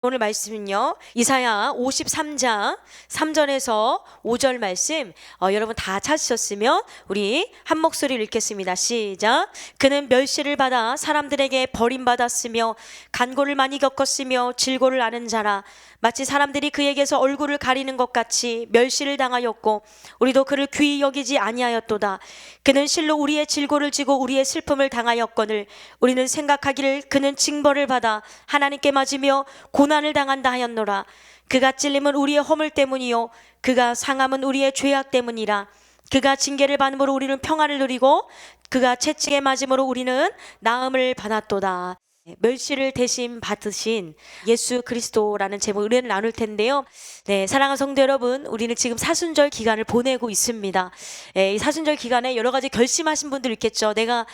오늘 말씀은요, 이사야 53장 3절에서 5절 말씀, 여러분 다 찾으셨으면 우리 한 목소리를 읽겠습니다. 시작. 그는 멸시를 받아 사람들에게 버림받았으며 간고를 많이 겪었으며 질고를 아는 자라. 마치 사람들이 그에게서 얼굴을 가리는 것 같이 멸시를 당하였고 우리도 그를 귀히 여기지 아니하였도다. 그는 실로 우리의 질고를 지고 우리의 슬픔을 당하였거늘 우리는 생각하기를 그는 징벌을 받아 하나님께 맞으며 고난을 당한다 하였노라. 그가 찔림은 우리의 허물 때문이요 그가 상함은 우리의 죄악 때문이라. 그가 징계를 받음으로 우리는 평안을 누리고 그가 채찍에 맞음으로 우리는 나음을 받았도다. 멸시를 대신 받으신 예수 그리스도라는 제목을 은혜를 나눌 텐데요. 네, 사랑하는 성도 여러분, 우리는 지금 사순절 기간을 보내고 있습니다. 이 사순절 기간에 여러 가지 결심하신 분들 있겠죠. 내가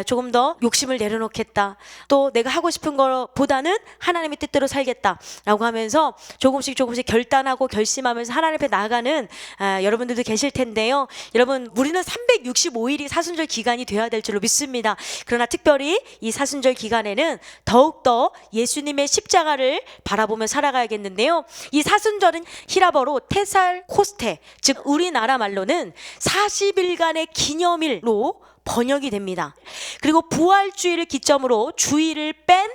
조금 더 욕심을 내려놓겠다. 또 내가 하고 싶은 것보다는 하나님의 뜻대로 살겠다라고 하면서 조금씩 결단하고 결심하면서 하나님 앞에 나아가는 여러분들도 계실 텐데요. 여러분, 우리는 365일이 사순절 기간이 되어야 될 줄로 믿습니다. 그러나 특별히 이 사순절 기간에는 더욱더 예수님의 십자가를 바라보며 살아가야겠는데요. 이 사순절은 히라버로 테살코스테, 즉 우리나라 말로는 40일간의 기념일로 번역이 됩니다. 그리고 부활주의를 기점으로 주일을 뺀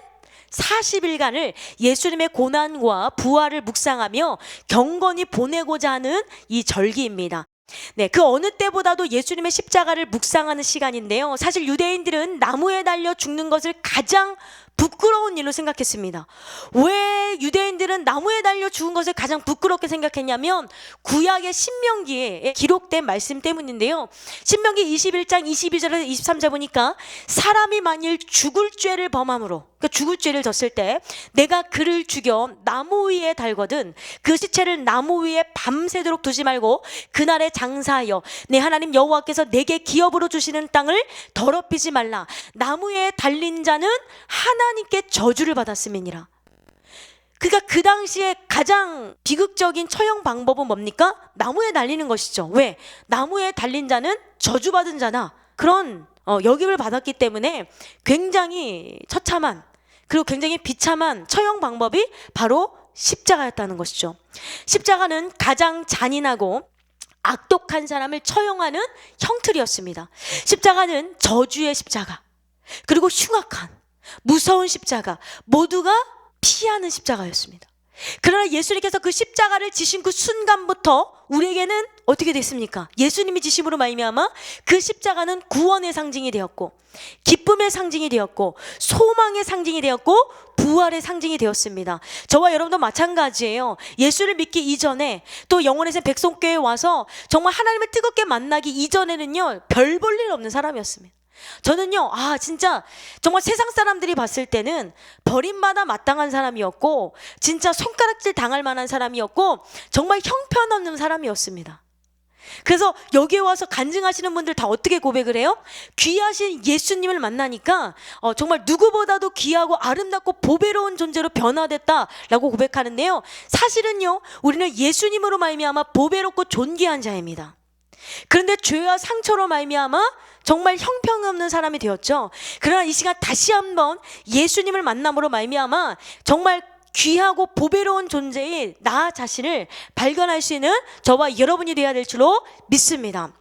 40일간을 예수님의 고난과 부활을 묵상하며 경건히 보내고자 하는 이 절기입니다. 네, 그 어느 때보다도 예수님의 십자가를 묵상하는 시간인데요. 사실 유대인들은 나무에 달려 죽는 것을 가장 부끄러운 일로 생각했습니다. 왜 유대인들은 나무에 달려 죽은 것을 가장 부끄럽게 생각했냐면 구약의 신명기에 기록된 말씀 때문인데요. 신명기 21장 22절에서 23절 보니까 사람이 만일 죽을 죄를 범함으로, 그러니까 죽을 죄를 졌을 때 내가 그를 죽여 나무 위에 달거든 그 시체를 나무 위에 밤새도록 두지 말고 그날에 장사하여 내 하나님 여호와께서 내게 기업으로 주시는 땅을 더럽히지 말라. 나무에 달린 자는 하나님께 저주를 받았음이니라. 그러니까 그 당시에 가장 비극적인 처형 방법은 뭡니까? 나무에 달리는 것이죠. 왜? 나무에 달린 자는 저주받은 자나 그런 역임을 받았기 때문에 굉장히 처참한, 그리고 굉장히 비참한 처형 방법이 바로 십자가였다는 것이죠. 십자가는 가장 잔인하고 악독한 사람을 처형하는 형틀이었습니다. 십자가는 저주의 십자가, 그리고 흉악한 무서운 십자가, 모두가 피하는 십자가였습니다. 그러나 예수님께서 그 십자가를 지신 그 순간부터 우리에게는 어떻게 됐습니까? 예수님이 지심으로 말미암아 그 십자가는 구원의 상징이 되었고 기쁨의 상징이 되었고 소망의 상징이 되었고 부활의 상징이 되었습니다. 저와 여러분도 마찬가지예요. 예수를 믿기 이전에 또 영원의 샘 백성교회에 와서 정말 하나님을 뜨겁게 만나기 이전에는요, 별 볼 일 없는 사람이었습니다. 저는요, 진짜 정말 세상 사람들이 봤을 때는 버림받아 마땅한 사람이었고 진짜 손가락질 당할 만한 사람이었고 정말 형편없는 사람이었습니다. 그래서 여기에 와서 간증하시는 분들 다 어떻게 고백을 해요? 귀하신 예수님을 만나니까 정말 누구보다도 귀하고 아름답고 보배로운 존재로 변화됐다라고 고백하는데요. 사실은요, 우리는 예수님으로 말미암아 보배롭고 존귀한 자입니다. 그런데 죄와 상처로 말미암아 정말 형편없는 사람이 되었죠. 그러나 이 시간 다시 한번 예수님을 만남으로 말미암아 정말 귀하고 보배로운 존재인 나 자신을 발견할 수 있는 저와 여러분이 되어야 될 줄로 믿습니다.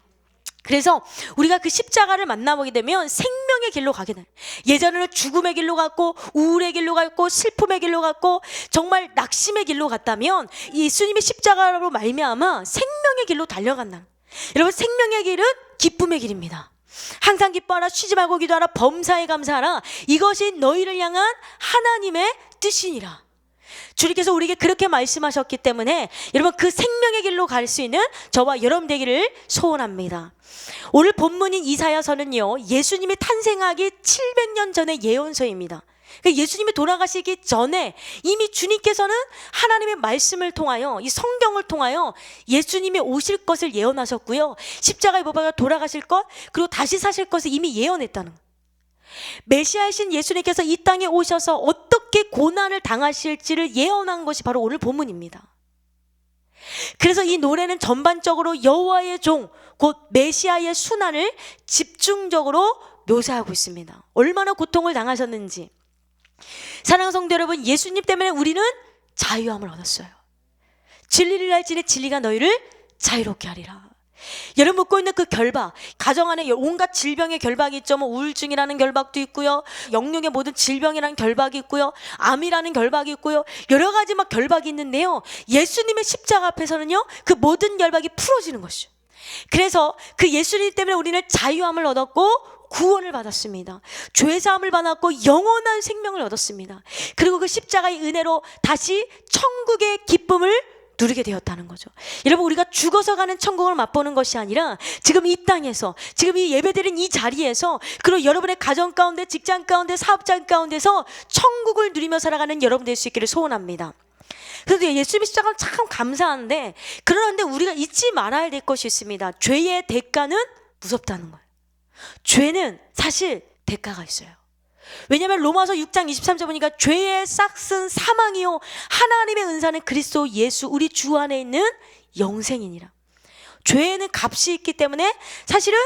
그래서 우리가 그 십자가를 만나보게 되면 생명의 길로 가게 돼요. 예전에는 죽음의 길로 갔고 우울의 길로 갔고 슬픔의 길로 갔고 정말 낙심의 길로 갔다면 예수님의 십자가로 말미암아 생명의 길로 달려간다. 여러분, 생명의 길은 기쁨의 길입니다. 항상 기뻐하라, 쉬지 말고 기도하라, 범사에 감사하라. 이것이 너희를 향한 하나님의 뜻이니라. 주님께서 우리에게 그렇게 말씀하셨기 때문에 여러분, 그 생명의 길로 갈 수 있는 저와 여러분 되기를 소원합니다. 오늘 본문인 이사야서는요, 예수님이 탄생하기 700년 전의 예언서입니다. 예수님이 돌아가시기 전에 이미 주님께서는 하나님의 말씀을 통하여, 이 성경을 통하여 예수님이 오실 것을 예언하셨고요, 십자가에 못 박아 돌아가실 것, 그리고 다시 사실 것을 이미 예언했다는 거예요. 메시아이신 예수님께서 이 땅에 오셔서 어떻게 고난을 당하실지를 예언한 것이 바로 오늘 본문입니다. 그래서 이 노래는 전반적으로 여호와의 종, 곧 메시아의 순환을 집중적으로 묘사하고 있습니다. 얼마나 고통을 당하셨는지. 사랑하는 성도 여러분, 예수님 때문에 우리는 자유함을 얻었어요. 진리를 알지니 진리가 너희를 자유롭게 하리라. 여러분 묻고 있는 그 결박, 가정 안에 온갖 질병의 결박이 있죠. 뭐 우울증이라는 결박도 있고요, 영육의 모든 질병이라는 결박이 있고요, 암이라는 결박이 있고요, 여러 가지 막 결박이 있는데요, 예수님의 십자가 앞에서는요 그 모든 결박이 풀어지는 것이죠. 그래서 그 예수님 때문에 우리는 자유함을 얻었고 구원을 받았습니다. 죄사함을 받았고 영원한 생명을 얻었습니다. 그리고 그 십자가의 은혜로 다시 천국의 기쁨을 누리게 되었다는 거죠. 여러분, 우리가 죽어서 가는 천국을 맛보는 것이 아니라 지금 이 땅에서, 지금 이 예배드린 이 자리에서, 그리고 여러분의 가정 가운데, 직장 가운데, 사업장 가운데서 천국을 누리며 살아가는 여러분 될 수 있기를 소원합니다. 그래서 예수님의 십자가는 참 감사한데, 그런데 우리가 잊지 말아야 될 것이 있습니다. 죄의 대가는 무섭다는 거예요. 죄는 사실 대가가 있어요. 왜냐하면 로마서 6장 23절 보니까 죄의 싹은 사망이요 하나님의 은사는 그리스도 예수 우리 주 안에 있는 영생이니라. 죄에는 값이 있기 때문에 사실은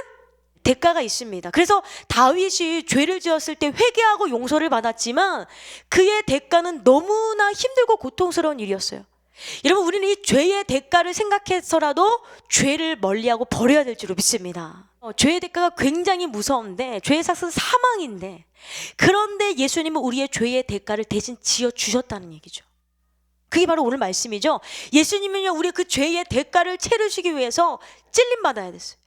대가가 있습니다. 그래서 다윗이 죄를 지었을 때 회개하고 용서를 받았지만 그의 대가는 너무나 힘들고 고통스러운 일이었어요. 여러분, 우리는 이 죄의 대가를 생각해서라도 죄를 멀리하고 버려야 될 줄로 믿습니다. 죄의 대가가 굉장히 무서운데, 죄의 삭은 사망인데, 그런데 예수님은 우리의 죄의 대가를 대신 지어주셨다는 얘기죠. 그게 바로 오늘 말씀이죠. 예수님은요 우리의 그 죄의 대가를 치르시기 위해서 찔림받아야 됐어요.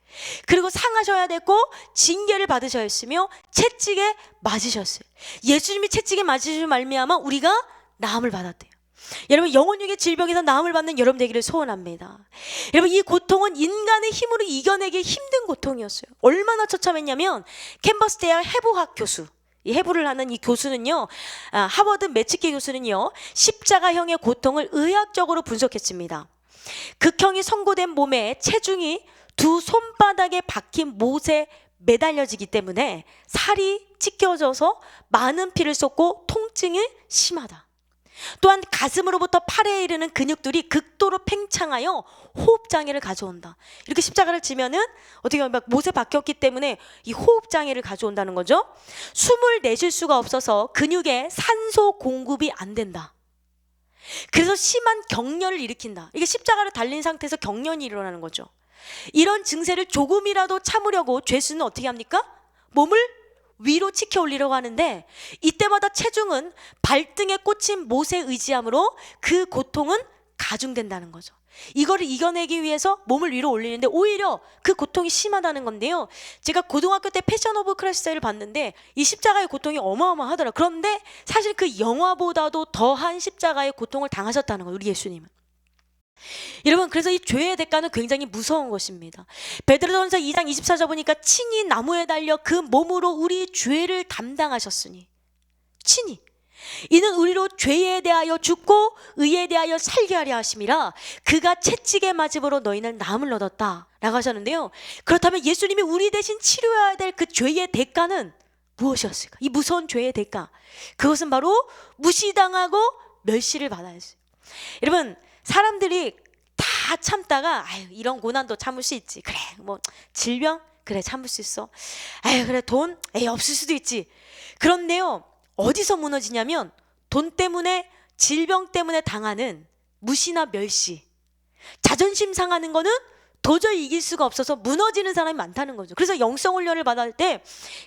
그리고 상하셔야 됐고 징계를 받으셔야 했으며 채찍에 맞으셨어요. 예수님이 채찍에 맞으시며 말미암아 우리가 나음을 받았대요. 여러분, 영혼육의 질병에서 나음을 받는 여러분 되기를 소원합니다. 여러분, 이 고통은 인간의 힘으로 이겨내기 힘든 고통이었어요. 얼마나 처참했냐면 캔버스 대학 해부학 교수, 이 해부를 하는 이 교수는요, 하버드 매치키 교수는요, 십자가형의 고통을 의학적으로 분석했습니다. 극형이 선고된 몸에 체중이 두 손바닥에 박힌 못에 매달려지기 때문에 살이 찢겨져서 많은 피를 쏟고 통증이 심하다. 또한 가슴으로부터 팔에 이르는 근육들이 극도로 팽창하여 호흡장애를 가져온다. 이렇게 십자가를 지면은 어떻게 보면 막 못에 박혔기 때문에 이 호흡장애를 가져온다는 거죠. 숨을 내쉴 수가 없어서 근육에 산소 공급이 안 된다. 그래서 심한 경련을 일으킨다. 이게 십자가를 달린 상태에서 경련이 일어나는 거죠. 이런 증세를 조금이라도 참으려고 죄수는 어떻게 합니까? 몸을 위로 치켜 올리려고 하는데, 이때마다 체중은 발등에 꽂힌 못에 의지함으로 그 고통은 가중된다는 거죠. 이거를 이겨내기 위해서 몸을 위로 올리는데 오히려 그 고통이 심하다는 건데요, 제가 고등학교 때 패션 오브 크라이스트를 봤는데 이 십자가의 고통이 어마어마하더라고요. 그런데 사실 그 영화보다도 더한 십자가의 고통을 당하셨다는 거예요, 우리 예수님은. 여러분, 그래서 이 죄의 대가는 굉장히 무서운 것입니다. 베드로전서 2장 24절 보니까 친히 나무에 달려 그 몸으로 우리 죄를 담당하셨으니, 친히 이는 우리로 죄에 대하여 죽고 의에 대하여 살게 하려 하심이라 그가 채찍에 맞음으로 너희는 나음을 얻었다 라고 하셨는데요, 그렇다면 예수님이 우리 대신 치료해야 될 그 죄의 대가는 무엇이었을까? 이 무서운 죄의 대가, 그것은 바로 무시당하고 멸시를 받아야 했어요. 여러분, 사람들이 다 참다가 아유 이런 고난도 참을 수 있지, 그래 뭐 질병 그래 참을 수 있어, 아유 그래 돈 에이 없을 수도 있지. 그런데요, 어디서 무너지냐면 돈 때문에, 질병 때문에 당하는 무시나 멸시, 자존심 상하는 거는 도저히 이길 수가 없어서 무너지는 사람이 많다는 거죠. 그래서 영성 훈련을 받을 때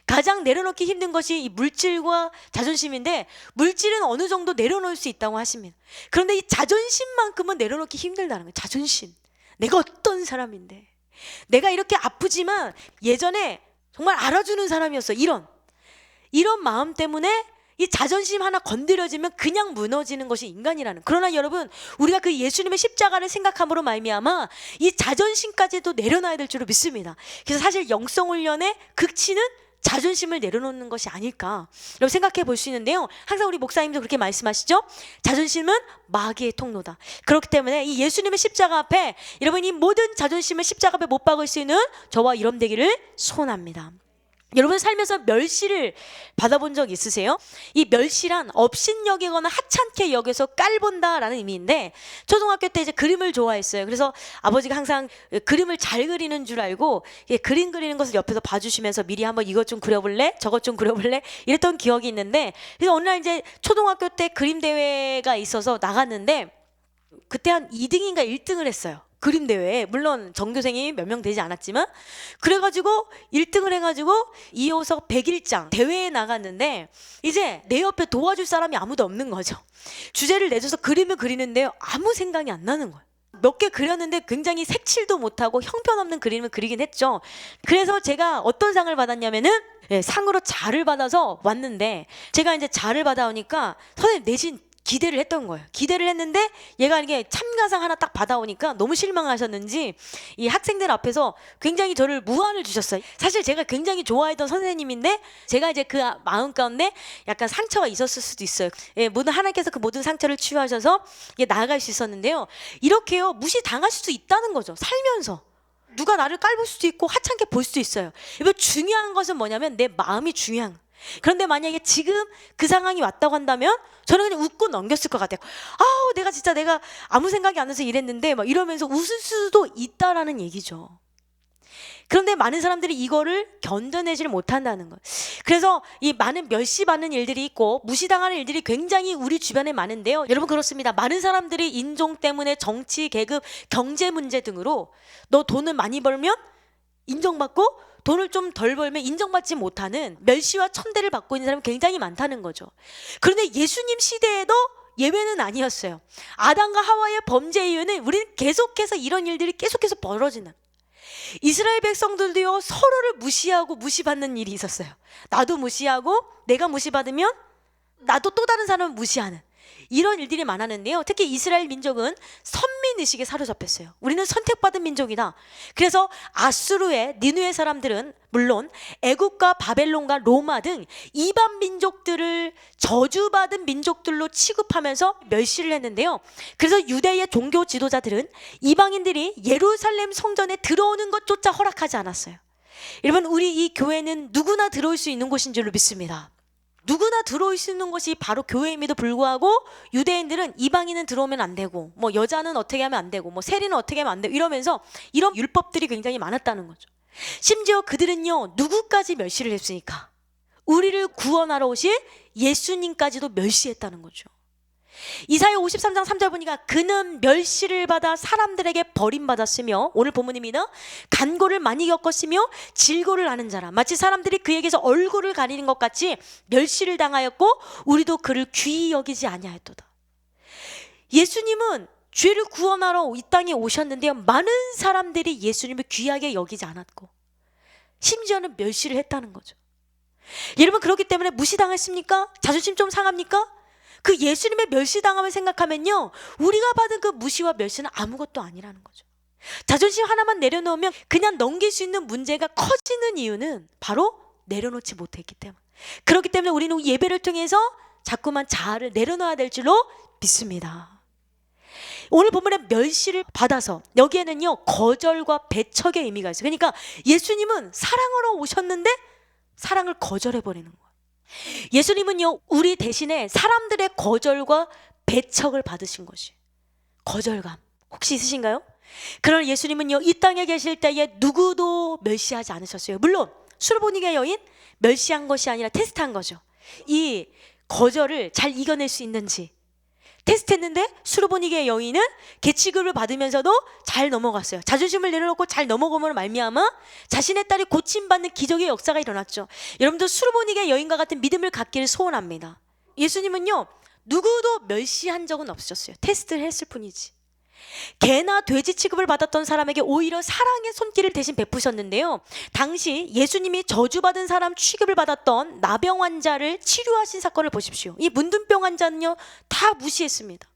가장 내려놓기 힘든 것이 이 물질과 자존심인데, 물질은 어느 정도 내려놓을 수 있다고 하십니다. 그런데 이 자존심만큼은 내려놓기 힘들다는 거예요. 자존심, 내가 어떤 사람인데, 내가 이렇게 아프지만 예전에 정말 알아주는 사람이었어, 이런 마음 때문에 이 자존심 하나 건드려지면 그냥 무너지는 것이 인간이라는. 그러나 여러분, 우리가 그 예수님의 십자가를 생각함으로 말미암아 이 자존심까지도 내려놔야 될 줄로 믿습니다. 그래서 사실 영성훈련의 극치는 자존심을 내려놓는 것이 아닐까 여러분 생각해 볼 수 있는데요, 항상 우리 목사님도 그렇게 말씀하시죠. 자존심은 마귀의 통로다. 그렇기 때문에 이 예수님의 십자가 앞에 여러분 이 모든 자존심을 십자가 앞에 못 박을 수 있는 저와 여러분 되기를 소원합니다. 여러분 살면서 멸시를 받아본 적 있으세요? 이 멸시란 업신여기거나 하찮게 여겨서 깔본다라는 의미인데, 초등학교 때 이제 그림을 좋아했어요. 그래서 아버지가 항상 그림을 잘 그리는 줄 알고 그림 그리는 것을 옆에서 봐주시면서 미리 한번 이것 좀 그려볼래? 저것 좀 그려볼래? 이랬던 기억이 있는데, 그래서 어느 날 이제 초등학교 때 그림 대회가 있어서 나갔는데 그때 한 2등인가 1등을 했어요. 그림 대회에. 물론 전교생이 몇 명 되지 않았지만, 그래가지고 1등을 해가지고 이어서 101장 대회에 나갔는데, 이제 내 옆에 도와줄 사람이 아무도 없는 거죠. 주제를 내줘서 그림을 그리는데요, 아무 생각이 안 나는 거예요. 몇 개 그렸는데 굉장히 색칠도 못하고 형편없는 그림을 그리긴 했죠. 그래서 제가 어떤 상을 받았냐면은, 상으로 자를 받아서 왔는데, 제가 이제 자를 받아오니까 선생님 내신 기대를 했던 거예요. 기대를 했는데 얘가 이게 참가상 하나 딱 받아오니까 너무 실망하셨는지 이 학생들 앞에서 굉장히 저를 무안을 주셨어요. 사실 제가 굉장히 좋아했던 선생님인데, 제가 이제 그 마음 가운데 약간 상처가 있었을 수도 있어요. 모든 하나님께서 그 모든 상처를 치유하셔서 나아갈 수 있었는데요, 이렇게요 무시 당할 수도 있다는 거죠. 살면서 누가 나를 깔볼 수도 있고 하찮게 볼 수도 있어요. 이거 중요한 것은 뭐냐면 내 마음이 중요한 거예요. 그런데 만약에 지금 그 상황이 왔다고 한다면 저는 그냥 웃고 넘겼을 것 같아요. 아우, 내가 아무 생각이 안 나서 이랬는데 막 이러면서 웃을 수도 있다라는 얘기죠. 그런데 많은 사람들이 이거를 견뎌내지를 못한다는 거예요. 그래서 이 많은 멸시받는 일들이 있고 무시당하는 일들이 굉장히 우리 주변에 많은데요, 여러분 그렇습니다. 많은 사람들이 인종 때문에 정치, 계급, 경제 문제 등으로 너 돈을 많이 벌면 인정받고 돈을 좀 덜 벌면 인정받지 못하는 멸시와 천대를 받고 있는 사람이 굉장히 많다는 거죠. 그런데 예수님 시대에도 예외는 아니었어요. 아담과 하와의 범죄 이유는 우리는 계속해서 이런 일들이 계속해서 벌어지는, 이스라엘 백성들도요 서로를 무시하고 무시받는 일이 있었어요. 나도 무시하고 내가 무시받으면 나도 또 다른 사람을 무시하는 이런 일들이 많았는데요, 특히 이스라엘 민족은 선민의식에 사로잡혔어요. 우리는 선택받은 민족이다. 그래서 아수르의 니느웨 사람들은 물론 애국과 바벨론과 로마 등 이방 민족들을 저주받은 민족들로 취급하면서 멸시를 했는데요, 그래서 유대의 종교 지도자들은 이방인들이 예루살렘 성전에 들어오는 것조차 허락하지 않았어요. 여러분, 우리 이 교회는 누구나 들어올 수 있는 곳인 줄로 믿습니다. 누구나 들어올 수 있는 것이 바로 교회임에도 불구하고 유대인들은 이방인은 들어오면 안 되고, 뭐 여자는 어떻게 하면 안 되고, 뭐 세리는 어떻게 하면 안 되고, 이러면서 이런 율법들이 굉장히 많았다는 거죠. 심지어 그들은요 누구까지 멸시를 했으니까 우리를 구원하러 오실 예수님까지도 멸시했다는 거죠. 이사야 53장 3절 보니까 그는 멸시를 받아 사람들에게 버림받았으며, 오늘 본문입니다, 간고를 많이 겪었으며 질고를 아는 자라. 마치 사람들이 그에게서 얼굴을 가리는 것 같이 멸시를 당하였고 우리도 그를 귀히 여기지 아니하였도다. 예수님은 죄를 구원하러 이 땅에 오셨는데요, 많은 사람들이 예수님을 귀하게 여기지 않았고 심지어는 멸시를 했다는 거죠. 여러분, 그렇기 때문에 무시당했습니까? 자존심 좀 상합니까? 그 예수님의 멸시당함을 생각하면요, 우리가 받은 그 무시와 멸시는 아무것도 아니라는 거죠. 자존심 하나만 내려놓으면 그냥 넘길 수 있는 문제가 커지는 이유는 바로 내려놓지 못했기 때문에. 그렇기 때문에 우리는 예배를 통해서 자꾸만 자아를 내려놔야 될 줄로 믿습니다. 오늘 본문에 멸시를 받아서 여기에는요 거절과 배척의 의미가 있어요. 그러니까 예수님은 사랑하러 오셨는데 사랑을 거절해버리는 거예요. 예수님은요 우리 대신에 사람들의 거절과 배척을 받으신 것이, 거절감 혹시 있으신가요? 그러나 예수님은요 이 땅에 계실 때에 누구도 멸시하지 않으셨어요. 물론 수르보니게 여인 멸시한 것이 아니라 테스트한 거죠. 이 거절을 잘 이겨낼 수 있는지 테스트했는데, 수르보니게 여인은 계치급을 받으면서도 잘 넘어갔어요. 자존심을 내려놓고 잘 넘어가면 말미암아 자신의 딸이 고침받는 기적의 역사가 일어났죠. 여러분도 수르보니게 여인과 같은 믿음을 갖기를 소원합니다. 예수님은요 누구도 멸시한 적은 없으셨어요. 테스트를 했을 뿐이지. 개나 돼지 취급을 받았던 사람에게 오히려 사랑의 손길을 대신 베푸셨는데요, 당시 예수님이 저주받은 사람 취급을 받았던 나병 환자를 치료하신 사건을 보십시오. 이 문둥병 환자는요 다 무시했습니다.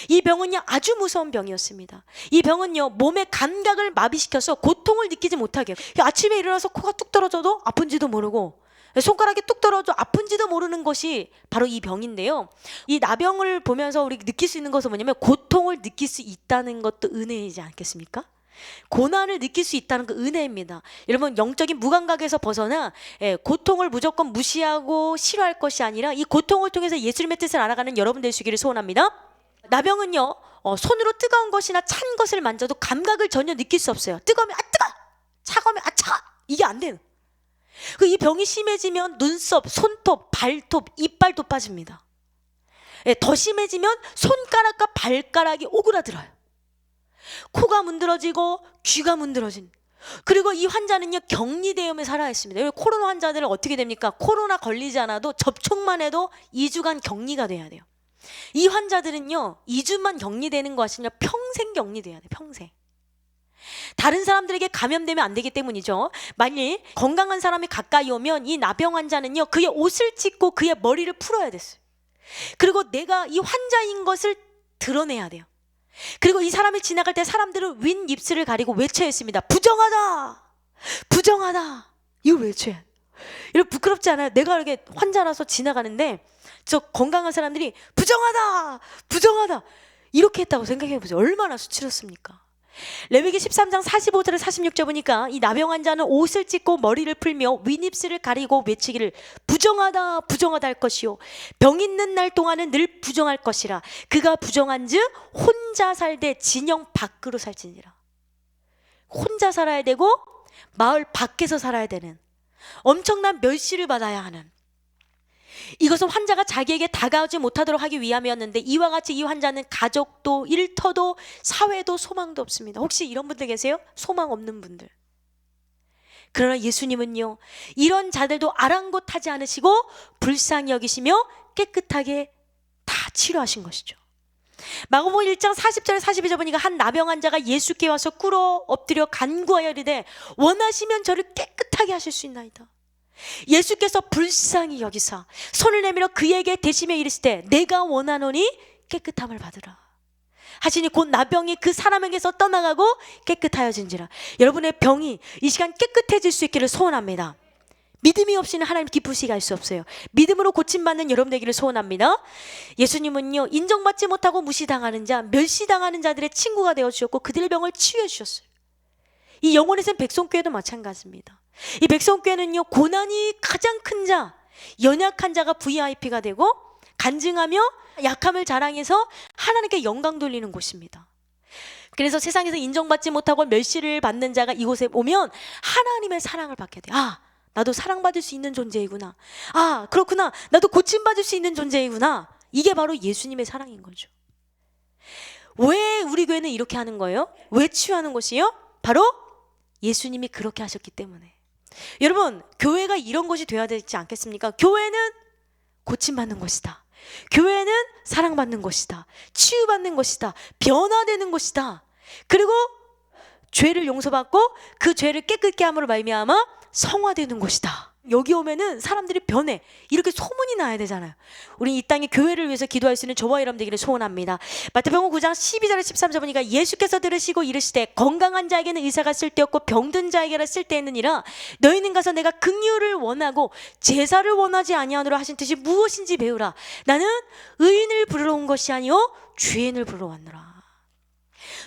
이 병은요 아주 무서운 병이었습니다. 이 병은요 몸의 감각을 마비시켜서 고통을 느끼지 못하게 해요. 아침에 일어나서 코가 뚝 떨어져도 아픈지도 모르고 손가락이 뚝 떨어져 아픈지도 모르는 것이 바로 이 병인데요, 이 나병을 보면서 우리 느낄 수 있는 것은 뭐냐면 고통을 느낄 수 있다는 것도 은혜이지 않겠습니까? 고난을 느낄 수 있다는 그 은혜입니다. 여러분, 영적인 무감각에서 벗어나 고통을 무조건 무시하고 싫어할 것이 아니라 이 고통을 통해서 예수님의 뜻을 알아가는 여러분 되시기를 소원합니다. 나병은요, 손으로 뜨거운 것이나 찬 것을 만져도 감각을 전혀 느낄 수 없어요. 뜨거우면 아 뜨거, 차가우면 아 차가, 이게 안 돼요. 이 병이 심해지면 눈썹, 손톱, 발톱, 이빨도 빠집니다. 더 심해지면 손가락과 발가락이 오그라들어요. 코가 문드러지고 귀가 문드러진. 그리고 이 환자는요, 격리되어 살아야 했습니다. 코로나 환자들은 어떻게 됩니까? 코로나 걸리지 않아도 접촉만 해도 2주간 격리가 돼야 돼요. 이 환자들은요, 2주만 격리되는 것이 아니라 평생 격리돼야 돼요. 평생. 다른 사람들에게 감염되면 안 되기 때문이죠. 만일 건강한 사람이 가까이 오면 이 나병 환자는요, 그의 옷을 찢고 그의 머리를 풀어야 됐어요. 그리고 내가 이 환자인 것을 드러내야 돼요. 그리고 이 사람을 지나갈 때 사람들은 윈 입술을 가리고 외쳐야 했습니다. 부정하다, 부정하다. 이거 외쳐야 해요. 여러분, 부끄럽지 않아요? 내가 이렇게 환자라서 지나가는데 저 건강한 사람들이 부정하다, 부정하다 이렇게 했다고 생각해 보세요. 얼마나 수치롭습니까? 레위기 13장 45절에 46절 보니까 이 나병 환자는 옷을 찢고 머리를 풀며 윗입술을 가리고 외치기를 부정하다, 부정하다 할 것이요, 병 있는 날 동안은 늘 부정할 것이라. 그가 부정한즉 혼자 살되 진영 밖으로 살지니라. 혼자 살아야 되고 마을 밖에서 살아야 되는 엄청난 멸시를 받아야 하는, 이것은 환자가 자기에게 다가오지 못하도록 하기 위함이었는데 이와 같이 이 환자는 가족도 일터도 사회도 소망도 없습니다. 혹시 이런 분들 계세요? 소망 없는 분들. 그러나 예수님은요, 이런 자들도 아랑곳하지 않으시고 불쌍히 여기시며 깨끗하게 다 치료하신 것이죠. 마가복음 1장 40절에 42절 보니까 한 나병 환자가 예수께 와서 꿇어 엎드려 간구하여 이르되 원하시면 저를 깨끗하게 하실 수 있나이다. 예수께서 불쌍히 여기사 손을 내밀어 그에게 대시며 이르시되 내가 원하노니 깨끗함을 받으라 하시니 곧 나병이 그 사람에게서 떠나가고 깨끗하여진지라. 여러분의 병이 이 시간 깨끗해질 수 있기를 소원합니다. 믿음이 없이는 하나님 기쁘시게 할 수 없어요. 믿음으로 고침받는 여러분 되기를 소원합니다. 예수님은요, 인정받지 못하고 무시당하는 자, 멸시당하는 자들의 친구가 되어주셨고 그들의 병을 치유해 주셨어요. 이 영원에서는 백성교회도 마찬가지입니다. 이 백성교회는요, 고난이 가장 큰 자, 연약한 자가 VIP가 되고 간증하며 약함을 자랑해서 하나님께 영광 돌리는 곳입니다. 그래서 세상에서 인정받지 못하고 멸시를 받는 자가 이곳에 오면 하나님의 사랑을 받게 돼요. 아, 나도 사랑받을 수 있는 존재이구나. 아, 그렇구나. 나도 고침받을 수 있는 존재이구나. 이게 바로 예수님의 사랑인 거죠. 왜 우리 교회는 이렇게 하는 거예요? 왜 치유하는 것이요? 바로 예수님이 그렇게 하셨기 때문에. 여러분, 교회가 이런 것이 되어야 되지 않겠습니까? 교회는 고침받는 것이다. 교회는 사랑받는 것이다. 치유받는 것이다. 변화되는 것이다. 그리고 죄를 용서받고 그 죄를 깨끗게 함으로 말미암아 성화되는 것이다. 여기 오면은 사람들이 변해. 이렇게 소문이 나야 되잖아요. 우리 이 땅에 교회를 위해서 기도할 수 있는 저와 여러분 되기를 소원합니다. 마태복음 9장 12절에 13절 보니까 예수께서 들으시고 이르시되 건강한 자에게는 의사가 쓸데없고 병든 자에게는 쓸데있느니라. 너희는 가서 내가 긍휼을 원하고 제사를 원하지 아니하노라 하신 뜻이 무엇인지 배우라. 나는 의인을 부르러 온 것이 아니요 죄인을 부르러 왔노라.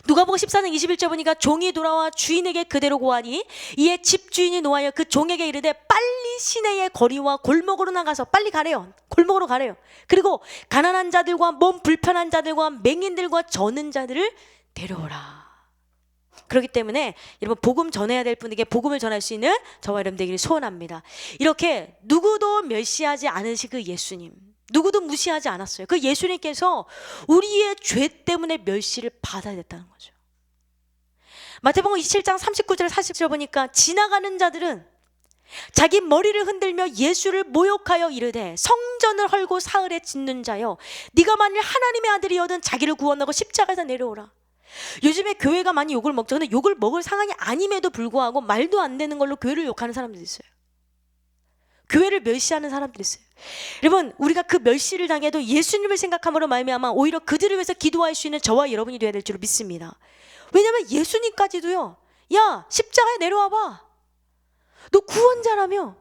누가복음 14장 21절 보니까 종이 돌아와 주인에게 그대로 고하니 이에 집주인이 노하여 그 종에게 이르되 빨리 시내의 거리와 골목으로 나가서 빨리 가래요. 골목으로 가래요. 그리고 가난한 자들과 몸 불편한 자들과 맹인들과 저는 자들을 데려오라. 그렇기 때문에 여러분, 복음 전해야 될 분에게 복음을 전할 수 있는 저와 여러분 되기를 소원합니다. 이렇게 누구도 멸시하지 않으신 그 예수님, 누구도 무시하지 않았어요. 그 예수님께서 우리의 죄 때문에 멸시를 받아야 됐다는 거죠. 마태복음 27장 39절 40절 보니까 지나가는 자들은 자기 머리를 흔들며 예수를 모욕하여 이르되 성전을 헐고 사흘에 짓는 자여 네가 만일 하나님의 아들이거든 자기를 구원하고 십자가에서 내려오라. 요즘에 교회가 많이 욕을 먹죠. 근데 욕을 먹을 상황이 아님에도 불구하고 말도 안 되는 걸로 교회를 욕하는 사람들이 있어요. 교회를 멸시하는 사람들이 있어요. 여러분, 우리가 그 멸시를 당해도 예수님을 생각함으로 말미암아 오히려 그들을 위해서 기도할 수 있는 저와 여러분이 되어야 될 줄 믿습니다. 왜냐하면 예수님까지도요, 야 십자가에 내려와봐, 너 구원자라며,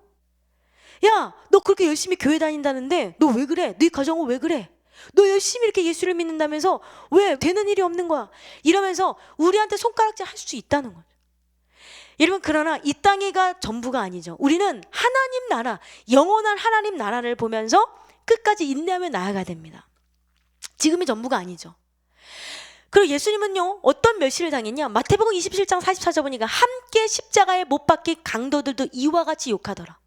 야 너 그렇게 열심히 교회 다닌다는데 너 왜 그래? 네 가정은 왜 그래? 너 열심히 이렇게 예수를 믿는다면서 왜 되는 일이 없는 거야? 이러면서 우리한테 손가락질 할 수 있다는 거죠. 여러분, 그러나 이 땅이가 전부가 아니죠. 우리는 하나님 나라, 영원한 하나님 나라를 보면서 끝까지 인내하며 나아가야 됩니다. 지금이 전부가 아니죠. 그리고 예수님은요, 어떤 멸시를 당했냐? 마태복음 27장 44절 보니까 함께 십자가에 못 박힌 강도들도 이와 같이 욕하더라.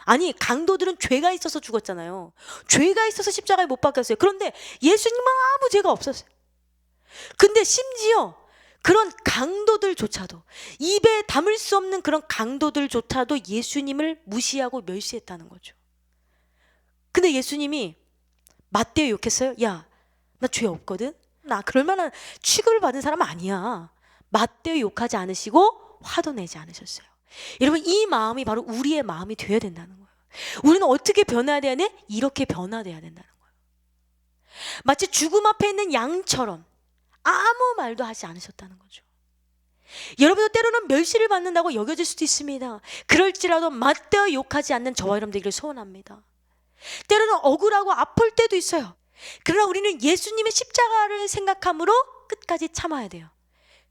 아니, 강도들은 죄가 있어서 죽었잖아요. 죄가 있어서 십자가에 못 박혔어요. 그런데 예수님은 아무 죄가 없었어요. 근데 심지어 그런 강도들조차도, 입에 담을 수 없는 그런 강도들조차도 예수님을 무시하고 멸시했다는 거죠. 근데 예수님이 맞대어 욕했어요? 야, 나 죄 없거든? 나 그럴 만한 취급을 받은 사람 아니야. 맞대어 욕하지 않으시고 화도 내지 않으셨어요. 여러분, 이 마음이 바로 우리의 마음이 되어야 된다는 거예요. 우리는 어떻게 변화해야 되냐? 이렇게 변화돼야 된다는 거예요. 마치 죽음 앞에 있는 양처럼 아무 말도 하지 않으셨다는 거죠. 여러분도 때로는 멸시를 받는다고 여겨질 수도 있습니다. 그럴지라도 맞대어 욕하지 않는 저와 여러분 되기를 소원합니다. 때로는 억울하고 아플 때도 있어요. 그러나 우리는 예수님의 십자가를 생각함으로 끝까지 참아야 돼요.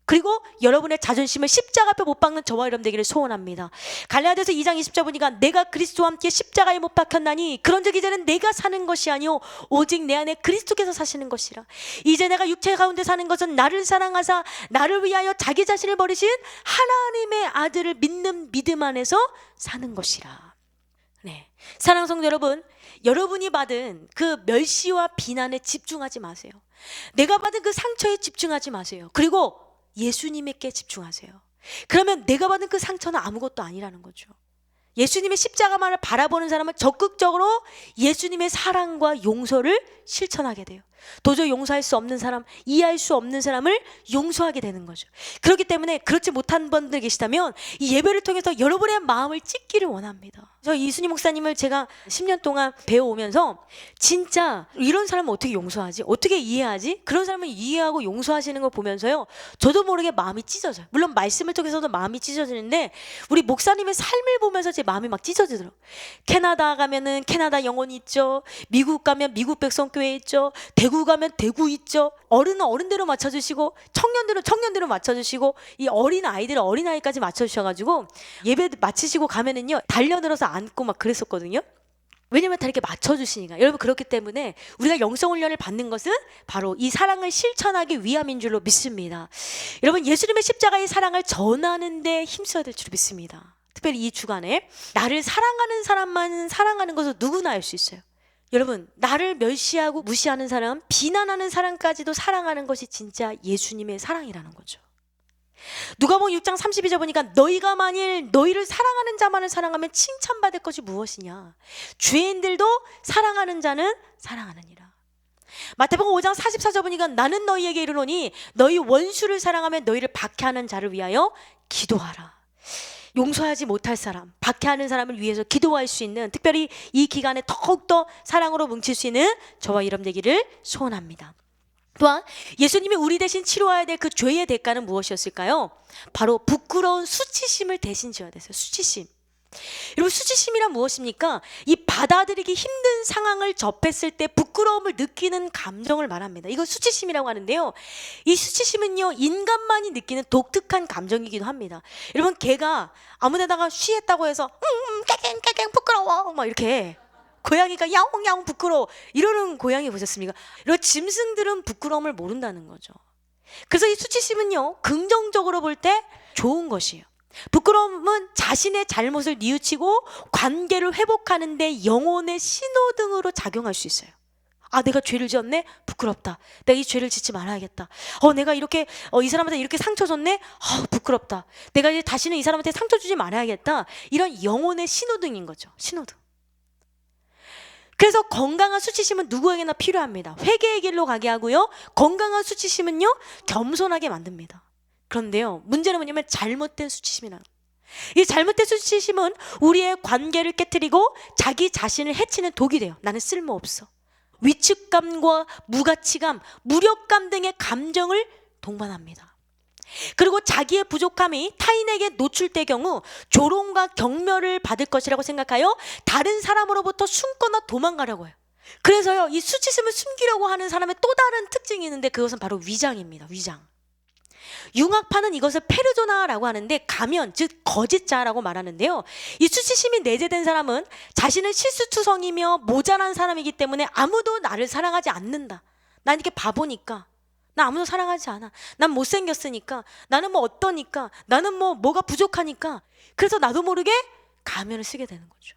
그리고 여러분의 자존심을 십자가 앞에 못 박는 저와 여러분 되기를 소원합니다. 갈라디아서 2장 20절 보니까 내가 그리스도와 함께 십자가에 못 박혔나니 그런즉 이제는 내가 사는 것이 아니요 오직 내 안에 그리스도께서 사시는 것이라. 이제 내가 육체 가운데 사는 것은 나를 사랑하사 나를 위하여 자기 자신을 버리신 하나님의 아들을 믿는 믿음 안에서 사는 것이라. 네, 사랑하는 성도 여러분, 여러분이 받은 그 멸시와 비난에 집중하지 마세요. 내가 받은 그 상처에 집중하지 마세요. 그리고 예수님에게 집중하세요. 그러면 내가 받은 그 상처는 아무것도 아니라는 거죠. 예수님의 십자가만을 바라보는 사람은 적극적으로 예수님의 사랑과 용서를 실천하게 돼요. 도저히 용서할 수 없는 사람, 이해할 수 없는 사람을 용서하게 되는 거죠. 그렇기 때문에 그렇지 못한 분들 계시다면 이 예배를 통해서 여러분의 마음을 찢기를 원합니다. 저 이순희 목사님을 제가 10년 동안 배워오면서 진짜 이런 사람은 어떻게 용서하지? 어떻게 이해하지? 그런 사람을 이해하고 용서하시는 걸 보면서요, 저도 모르게 마음이 찢어져요. 물론 말씀을 통해서도 마음이 찢어지는데 우리 목사님의 삶을 보면서 제 마음이 막 찢어지더라고요. 캐나다 가면은 캐나다 영혼이 있죠. 미국 가면 미국 백성교회 있죠. 대구 가면 대구 있죠. 어른은 어른대로 맞춰주시고 청년들은 청년대로 맞춰주시고 이 어린 아이들은 어린 아이까지 맞춰주셔가지고 예배 마치시고 가면은요 달려들어서 앉고 막 그랬었거든요. 왜냐면 다 이렇게 맞춰주시니까. 여러분, 그렇기 때문에 우리가 영성훈련을 받는 것은 바로 이 사랑을 실천하기 위함인 줄로 믿습니다. 여러분, 예수님의 십자가의 사랑을 전하는 데 힘써야 될 줄 믿습니다. 특별히 이 주간에 나를 사랑하는 사람만 사랑하는 것을 누구나 알 수 있어요. 여러분, 나를 멸시하고 무시하는 사람, 비난하는 사람까지도 사랑하는 것이 진짜 예수님의 사랑이라는 거죠. 누가복음 6장 32절 보니까 너희가 만일 너희를 사랑하는 자만을 사랑하면 칭찬받을 것이 무엇이냐. 죄인들도 사랑하는 자는 사랑하느니라. 마태복음 5장 44절 보니까 나는 너희에게 이르노니 너희 원수를 사랑하면 너희를 박해하는 자를 위하여 기도하라. 용서하지 못할 사람, 박해하는 사람을 위해서 기도할 수 있는, 특별히 이 기간에 더욱더 사랑으로 뭉칠 수 있는 저와 여러분 되기를 소원합니다. 또한 예수님이 우리 대신 치러야 될 그 죄의 대가는 무엇이었을까요? 바로 부끄러운 수치심을 대신 지어야 됐어요. 수치심. 여러분, 수치심이란 무엇입니까? 이 받아들이기 힘든 상황을 접했을 때 부끄러움을 느끼는 감정을 말합니다. 이걸 수치심이라고 하는데요, 이 수치심은요 인간만이 느끼는 독특한 감정이기도 합니다. 여러분, 개가 아무데다가 쉬했다고 해서 깨갱 부끄러워 막 이렇게, 고양이가 야옹야옹 부끄러워 이러는 고양이 보셨습니까? 이런 짐승들은 부끄러움을 모른다는 거죠. 그래서 이 수치심은요 긍정적으로 볼 때 좋은 것이에요. 부끄러움은 자신의 잘못을 뉘우치고 관계를 회복하는 데 영혼의 신호등으로 작용할 수 있어요. 아, 내가 죄를 지었네? 부끄럽다. 내가 이 죄를 짓지 말아야겠다. 내가 이렇게 이 사람한테 이렇게 상처 줬네? 부끄럽다. 내가 이제 다시는 이 사람한테 상처 주지 말아야겠다. 이런 영혼의 신호등인 거죠. 신호등. 그래서 건강한 수치심은 누구에게나 필요합니다. 회개의 길로 가게 하고요, 건강한 수치심은요 겸손하게 만듭니다. 그런데요, 문제는 뭐냐면 잘못된 수치심이라는 거예요. 이 잘못된 수치심은 우리의 관계를 깨트리고 자기 자신을 해치는 독이 돼요. 나는 쓸모없어. 위축감과 무가치감, 무력감 등의 감정을 동반합니다. 그리고 자기의 부족함이 타인에게 노출될 경우 조롱과 경멸을 받을 것이라고 생각하여 다른 사람으로부터 숨거나 도망가려고 해요. 그래서요, 이 수치심을 숨기려고 하는 사람의 또 다른 특징이 있는데 그것은 바로 위장입니다. 위장. 융합파는 이것을 페르소나라고 하는데 가면, 즉 거짓자라고 말하는데요. 이 수치심이 내재된 사람은 자신은 실수투성이며 모자란 사람이기 때문에 아무도 나를 사랑하지 않는다. 난 이렇게 바보니까, 나 아무도 사랑하지 않아. 난 못생겼으니까, 나는 뭐 어떠니까, 나는 뭐가 부족하니까. 그래서 나도 모르게 가면을 쓰게 되는 거죠.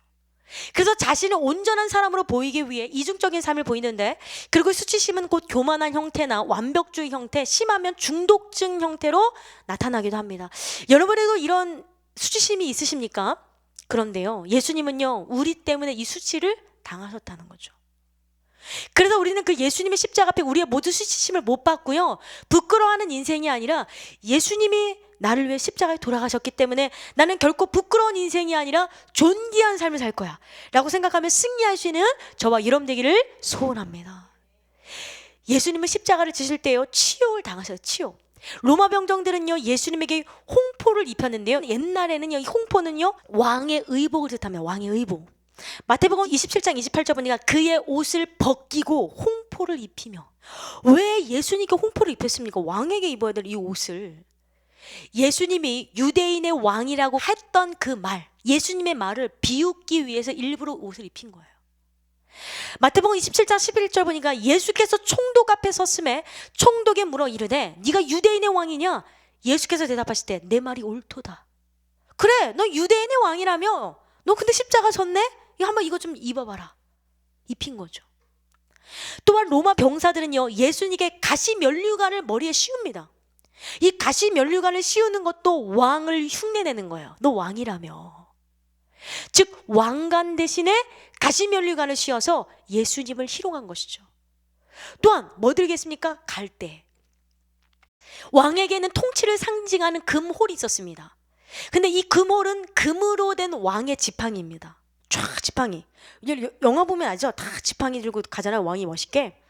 그래서 자신을 온전한 사람으로 보이기 위해 이중적인 삶을 보이는데, 그리고 수치심은 곧 교만한 형태나 완벽주의 형태, 심하면 중독증 형태로 나타나기도 합니다. 여러분에도 이런 수치심이 있으십니까? 그런데요, 예수님은요, 우리 때문에 이 수치를 당하셨다는 거죠. 그래서 우리는 그 예수님의 십자가 앞에 우리의 모든 수치심을 못 받고요, 부끄러워하는 인생이 아니라 예수님이 나를 위해 십자가에 돌아가셨기 때문에 나는 결코 부끄러운 인생이 아니라 존귀한 삶을 살 거야 라고 생각하며 승리할 수 있는 저와 여러분 되기를 소원합니다. 예수님은 십자가를 지실 때요, 치욕을 당하셨어요. 치욕. 로마 병정들은요, 예수님에게 홍포를 입혔는데요, 옛날에는요, 이 홍포는요, 왕의 의복을 뜻하며 왕의 의복. 마태복음 27장 28절 보니까 그의 옷을 벗기고 홍포를 입히며. 왜 예수님께 홍포를 입혔습니까? 왕에게 입어야 될 이 옷을. 예수님이 유대인의 왕이라고 했던 그 말, 예수님의 말을 비웃기 위해서 일부러 옷을 입힌 거예요. 마태복음 27장 11절 보니까 예수께서 총독 앞에 섰음에 총독에 물어 이르되 네가 유대인의 왕이냐? 예수께서 대답하실 때 내 말이 옳도다. 그래, 너 유대인의 왕이라며? 너 근데 십자가 졌네? 한번 이거 좀 입어봐라. 입힌 거죠. 또한 로마 병사들은요, 예수님께 가시 면류관을 머리에 씌웁니다. 이 가시 면류관을 씌우는 것도 왕을 흉내내는 거예요. 너 왕이라며. 즉 왕관 대신에 가시 면류관을 씌워서 예수님을 희롱한 것이죠. 또한 뭐 들겠습니까? 갈대. 왕에게는 통치를 상징하는 금홀이 있었습니다. 근데 이 금홀은 금으로 된 왕의 지팡이입니다. 쫙 지팡이. 영화 보면 알죠? 다 지팡이 들고 가잖아요, 왕이 멋있게.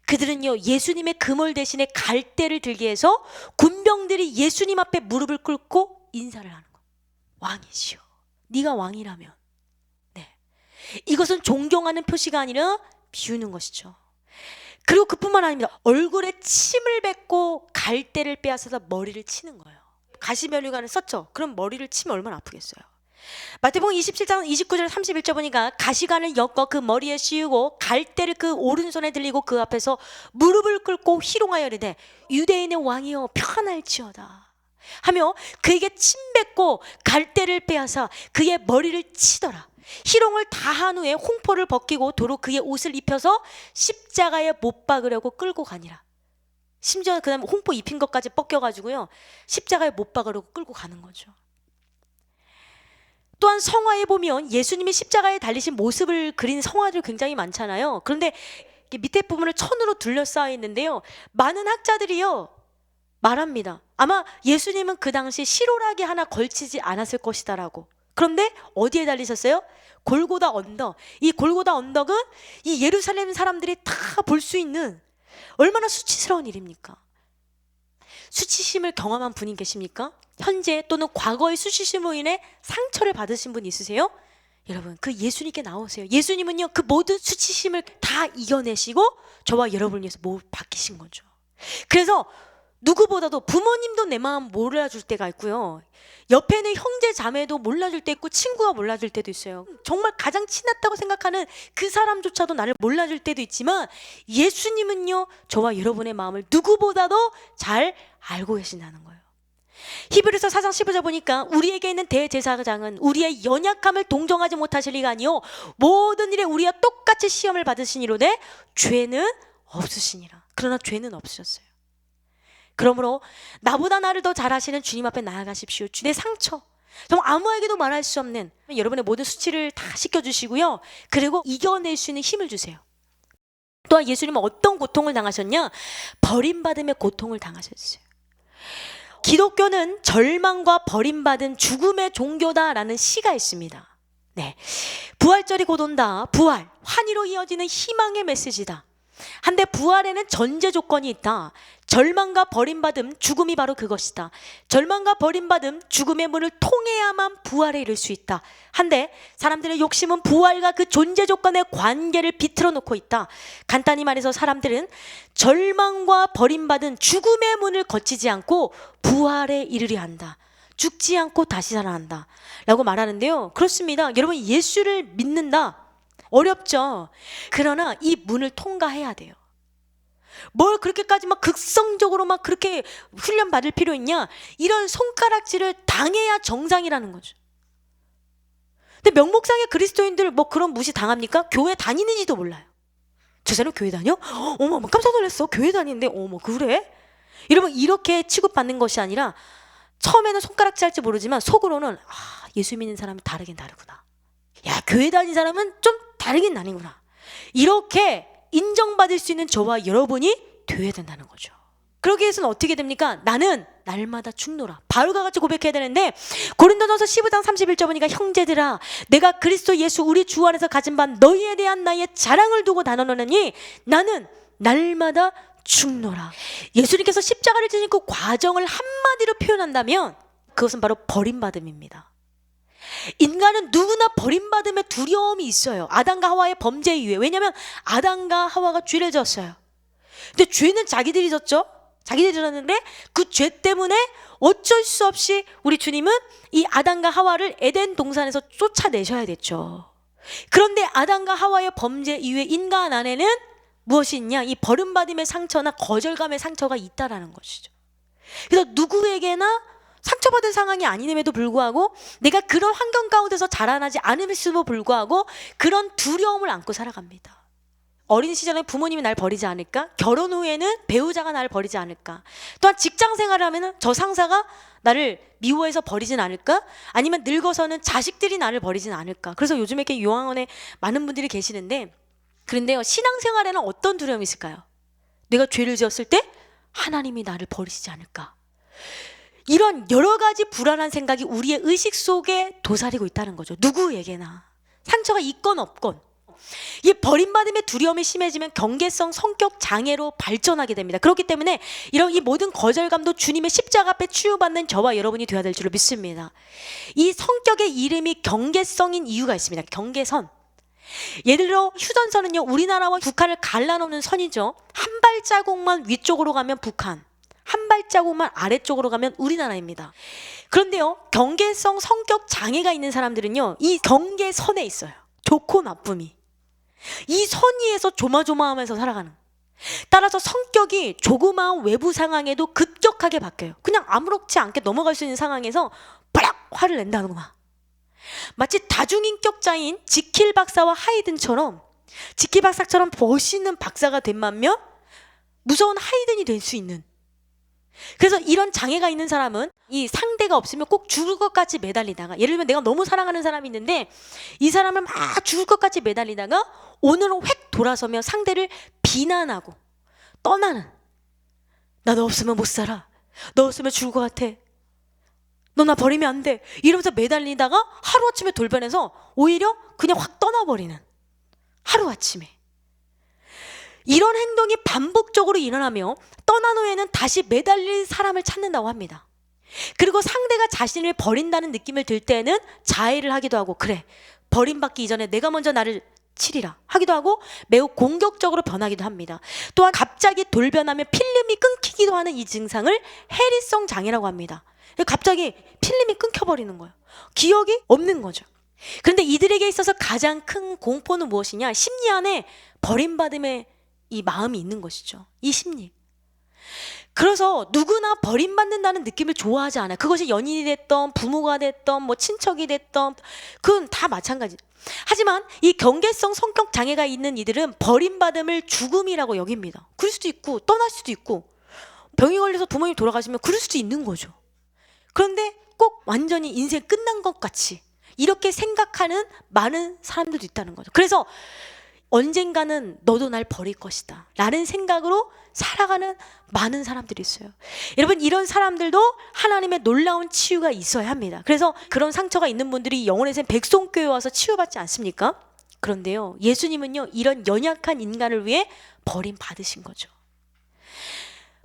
그들은요, 예수님의 금홀 대신에 갈대를 들게 해서 군병들이 예수님 앞에 무릎을 꿇고 인사를 하는 거예요. 왕이시여, 네가 왕이라면. 네, 이것은 존경하는 표시가 아니라 비우는 것이죠. 그리고 그뿐만 아닙니다. 얼굴에 침을 뱉고 갈대를 빼앗아서 머리를 치는 거예요. 가시면류관을 썼죠. 그럼 머리를 치면 얼마나 아프겠어요. 마태복음 27장 29절 31절 보니까 가시관을 엮어 그 머리에 씌우고 갈대를 그 오른손에 들리고 그 앞에서 무릎을 꿇고 희롱하여 이르되 유대인의 왕이여 평안할지어다 하며 그에게 침 뱉고 갈대를 빼앗아 그의 머리를 치더라. 희롱을 다한 후에 홍포를 벗기고 도로 그의 옷을 입혀서 십자가에 못 박으려고 끌고 가니라. 심지어 그 다음에 홍포 입힌 것까지 벗겨가지고요, 십자가에 못 박으려고 끌고 가는 거죠. 또한 성화에 보면 예수님이 십자가에 달리신 모습을 그린 성화들 굉장히 많잖아요. 그런데 밑에 부분을 천으로 둘러싸여 있는데요, 많은 학자들이요 말합니다. 아마 예수님은 그 당시 시로라기 하나 걸치지 않았을 것이다라고. 그런데 어디에 달리셨어요? 골고다 언덕. 이 골고다 언덕은 이 예루살렘 사람들이 다 볼 수 있는 얼마나 수치스러운 일입니까? 수치심을 경험한 분이 계십니까? 현재 또는 과거의 수치심으로 인해 상처를 받으신 분 있으세요? 여러분, 그 예수님께 나오세요. 예수님은요, 그 모든 수치심을 다 이겨내시고 저와 여러분을 위해서 바뀌신 거죠. 그래서 누구보다도 부모님도 내 마음 몰라줄 때가 있고요, 옆에 있는 형제 자매도 몰라줄 때 있고 친구가 몰라줄 때도 있어요. 정말 가장 친했다고 생각하는 그 사람조차도 나를 몰라줄 때도 있지만 예수님은요, 저와 여러분의 마음을 누구보다도 잘 알고 계신다는 거예요. 히브리서 4장 15절 보니까 우리에게 있는 대제사장은 우리의 연약함을 동정하지 못하실 리가 아니요 모든 일에 우리와 똑같이 시험을 받으시니로되 죄는 없으시니라. 그러나 죄는 없으셨어요. 그러므로 나보다 나를 더 잘 아시는 주님 앞에 나아가십시오. 내 상처, 정말 아무에게도 말할 수 없는 여러분의 모든 수치를 다 씻겨주시고요, 그리고 이겨낼 수 있는 힘을 주세요. 또한 예수님은 어떤 고통을 당하셨냐? 버림받음의 고통을 당하셨어요. 기독교는 절망과 버림받은 죽음의 종교다라는 시가 있습니다. 네, 부활절이 곧 온다. 부활, 환희로 이어지는 희망의 메시지다. 한데 부활에는 전제 조건이 있다. 절망과 버림받음, 죽음이 바로 그것이다. 절망과 버림받음, 죽음의 문을 통해야만 부활에 이를 수 있다. 한데 사람들의 욕심은 부활과 그 존재 조건의 관계를 비틀어 놓고 있다. 간단히 말해서 사람들은 절망과 버림받은 죽음의 문을 거치지 않고 부활에 이르려 한다. 죽지 않고 다시 살아난다 라고 말하는데요, 그렇습니다. 여러분, 예수를 믿는다, 어렵죠. 그러나 이 문을 통과해야 돼요. 뭘 그렇게까지 막 극성적으로 막 그렇게 훈련 받을 필요 있냐? 이런 손가락질을 당해야 정상이라는 거죠. 근데 명목상의 그리스도인들 뭐 그런 무시 당합니까? 교회 다니는지도 몰라요. 저 사람 교회 다녀? 어머, 깜짝 놀랐어. 교회 다니는데 어머 그래? 여러분, 이렇게 취급받는 것이 아니라 처음에는 손가락질 할지 모르지만 속으로는 예수 믿는 사람은 다르긴 다르구나. 야, 교회 다니는 사람은 좀 다르긴 다르구나. 이렇게 인정받을 수 있는 저와 여러분이 되어야 된다는 거죠. 그러기 위해서는 어떻게 됩니까? 나는 날마다 죽노라. 바울과 같이 고백해야 되는데, 고린도전서 15장 31절 보니까 형제들아, 내가 그리스도 예수 우리 주 안에서 가진 바 너희에 대한 나의 자랑을 두고 단언하노니 나는 날마다 죽노라. 예수님께서 십자가를 지신 그 과정을 한마디로 표현한다면 그것은 바로 버림받음입니다. 인간은 누구나 버림받음의 두려움이 있어요. 아담과 하와의 범죄 이후에. 왜냐하면 아담과 하와가 죄를 졌어요. 근데 죄는 자기들이 졌죠. 자기들이 졌는데 그 죄 때문에 어쩔 수 없이 우리 주님은 이 아담과 하와를 에덴 동산에서 쫓아내셔야 됐죠. 그런데 아담과 하와의 범죄 이후에 인간 안에는 무엇이 있냐? 이 버림받음의 상처나 거절감의 상처가 있다라는 것이죠. 그래서 누구에게나 상처받은 상황이 아님에도 불구하고 내가 그런 환경 가운데서 자라나지 않음에도 불구하고 그런 두려움을 안고 살아갑니다. 어린 시절에 부모님이 날 버리지 않을까? 결혼 후에는 배우자가 나를 버리지 않을까? 또한 직장 생활을 하면 저 상사가 나를 미워해서 버리진 않을까? 아니면 늙어서는 자식들이 나를 버리진 않을까? 그래서 요즘에 이렇게 요양원에 많은 분들이 계시는데, 그런데요, 신앙생활에는 어떤 두려움이 있을까요? 내가 죄를 지었을 때 하나님이 나를 버리시지 않을까? 이런 여러 가지 불안한 생각이 우리의 의식 속에 도사리고 있다는 거죠. 누구에게나 상처가 있건 없건. 이 버림받음의 두려움이 심해지면 경계성 성격 장애로 발전하게 됩니다. 그렇기 때문에 이런 이 모든 거절감도 주님의 십자가 앞에 치유받는 저와 여러분이 되어야 될 줄로 믿습니다. 이 성격의 이름이 경계성인 이유가 있습니다. 경계선. 예를 들어 휴전선은요, 우리나라와 북한을 갈라놓는 선이죠. 한 발자국만 위쪽으로 가면 북한, 한 발자국만 아래쪽으로 가면 우리나라입니다. 그런데요, 경계성 성격 장애가 있는 사람들은요, 이 경계선에 있어요. 좋고 나쁨이. 이 선 위에서 조마조마하면서 살아가는. 따라서 성격이 조그마한 외부 상황에도 급격하게 바뀌어요. 그냥 아무렇지 않게 넘어갈 수 있는 상황에서 빡 화를 낸다거나. 마치 다중인격자인 지킬 박사와 하이든처럼, 지킬 박사처럼 멋있는 박사가 된 반면 무서운 하이든이 될 수 있는. 그래서 이런 장애가 있는 사람은 이 상대가 없으면 꼭 죽을 것까지 매달리다가, 예를 들면 내가 너무 사랑하는 사람이 있는데 이 사람을 막 죽을 것까지 매달리다가 오늘은 획 돌아서며 상대를 비난하고 떠나는. 나 너 없으면 못 살아. 너 없으면 죽을 것 같아. 너 나 버리면 안 돼. 이러면서 매달리다가 하루아침에 돌변해서 오히려 그냥 확 떠나버리는. 하루아침에. 이런 행동이 반복적으로 일어나며 떠난 후에는 다시 매달릴 사람을 찾는다고 합니다. 그리고 상대가 자신을 버린다는 느낌을 들 때는 자해를 하기도 하고, 그래, 버림받기 이전에 내가 먼저 나를 치리라 하기도 하고 매우 공격적으로 변하기도 합니다. 또한 갑자기 돌변하며 필름이 끊기기도 하는 이 증상을 해리성 장애라고 합니다. 갑자기 필름이 끊겨버리는 거예요. 기억이 없는 거죠. 그런데 이들에게 있어서 가장 큰 공포는 무엇이냐? 심리 안에 버림받음의 이 마음이 있는 것이죠. 이 심리. 그래서 누구나 버림받는다는 느낌을 좋아하지 않아요. 그것이 연인이 됐던, 부모가 됐던, 뭐 친척이 됐던, 그건 다 마찬가지. 하지만 이 경계성 성격 장애가 있는 이들은 버림받음을 죽음이라고 여깁니다. 그럴 수도 있고 떠날 수도 있고, 병이 걸려서 부모님 돌아가시면 그럴 수도 있는 거죠. 그런데 꼭 완전히 인생 끝난 것 같이 이렇게 생각하는 많은 사람들도 있다는 거죠. 그래서 언젠가는 너도 날 버릴 것이다 라는 생각으로 살아가는 많은 사람들이 있어요. 여러분, 이런 사람들도 하나님의 놀라운 치유가 있어야 합니다. 그래서 그런 상처가 있는 분들이 영원의 샘 백송교회에 와서 치유받지 않습니까? 그런데요, 예수님은요 이런 연약한 인간을 위해 버림받으신 거죠.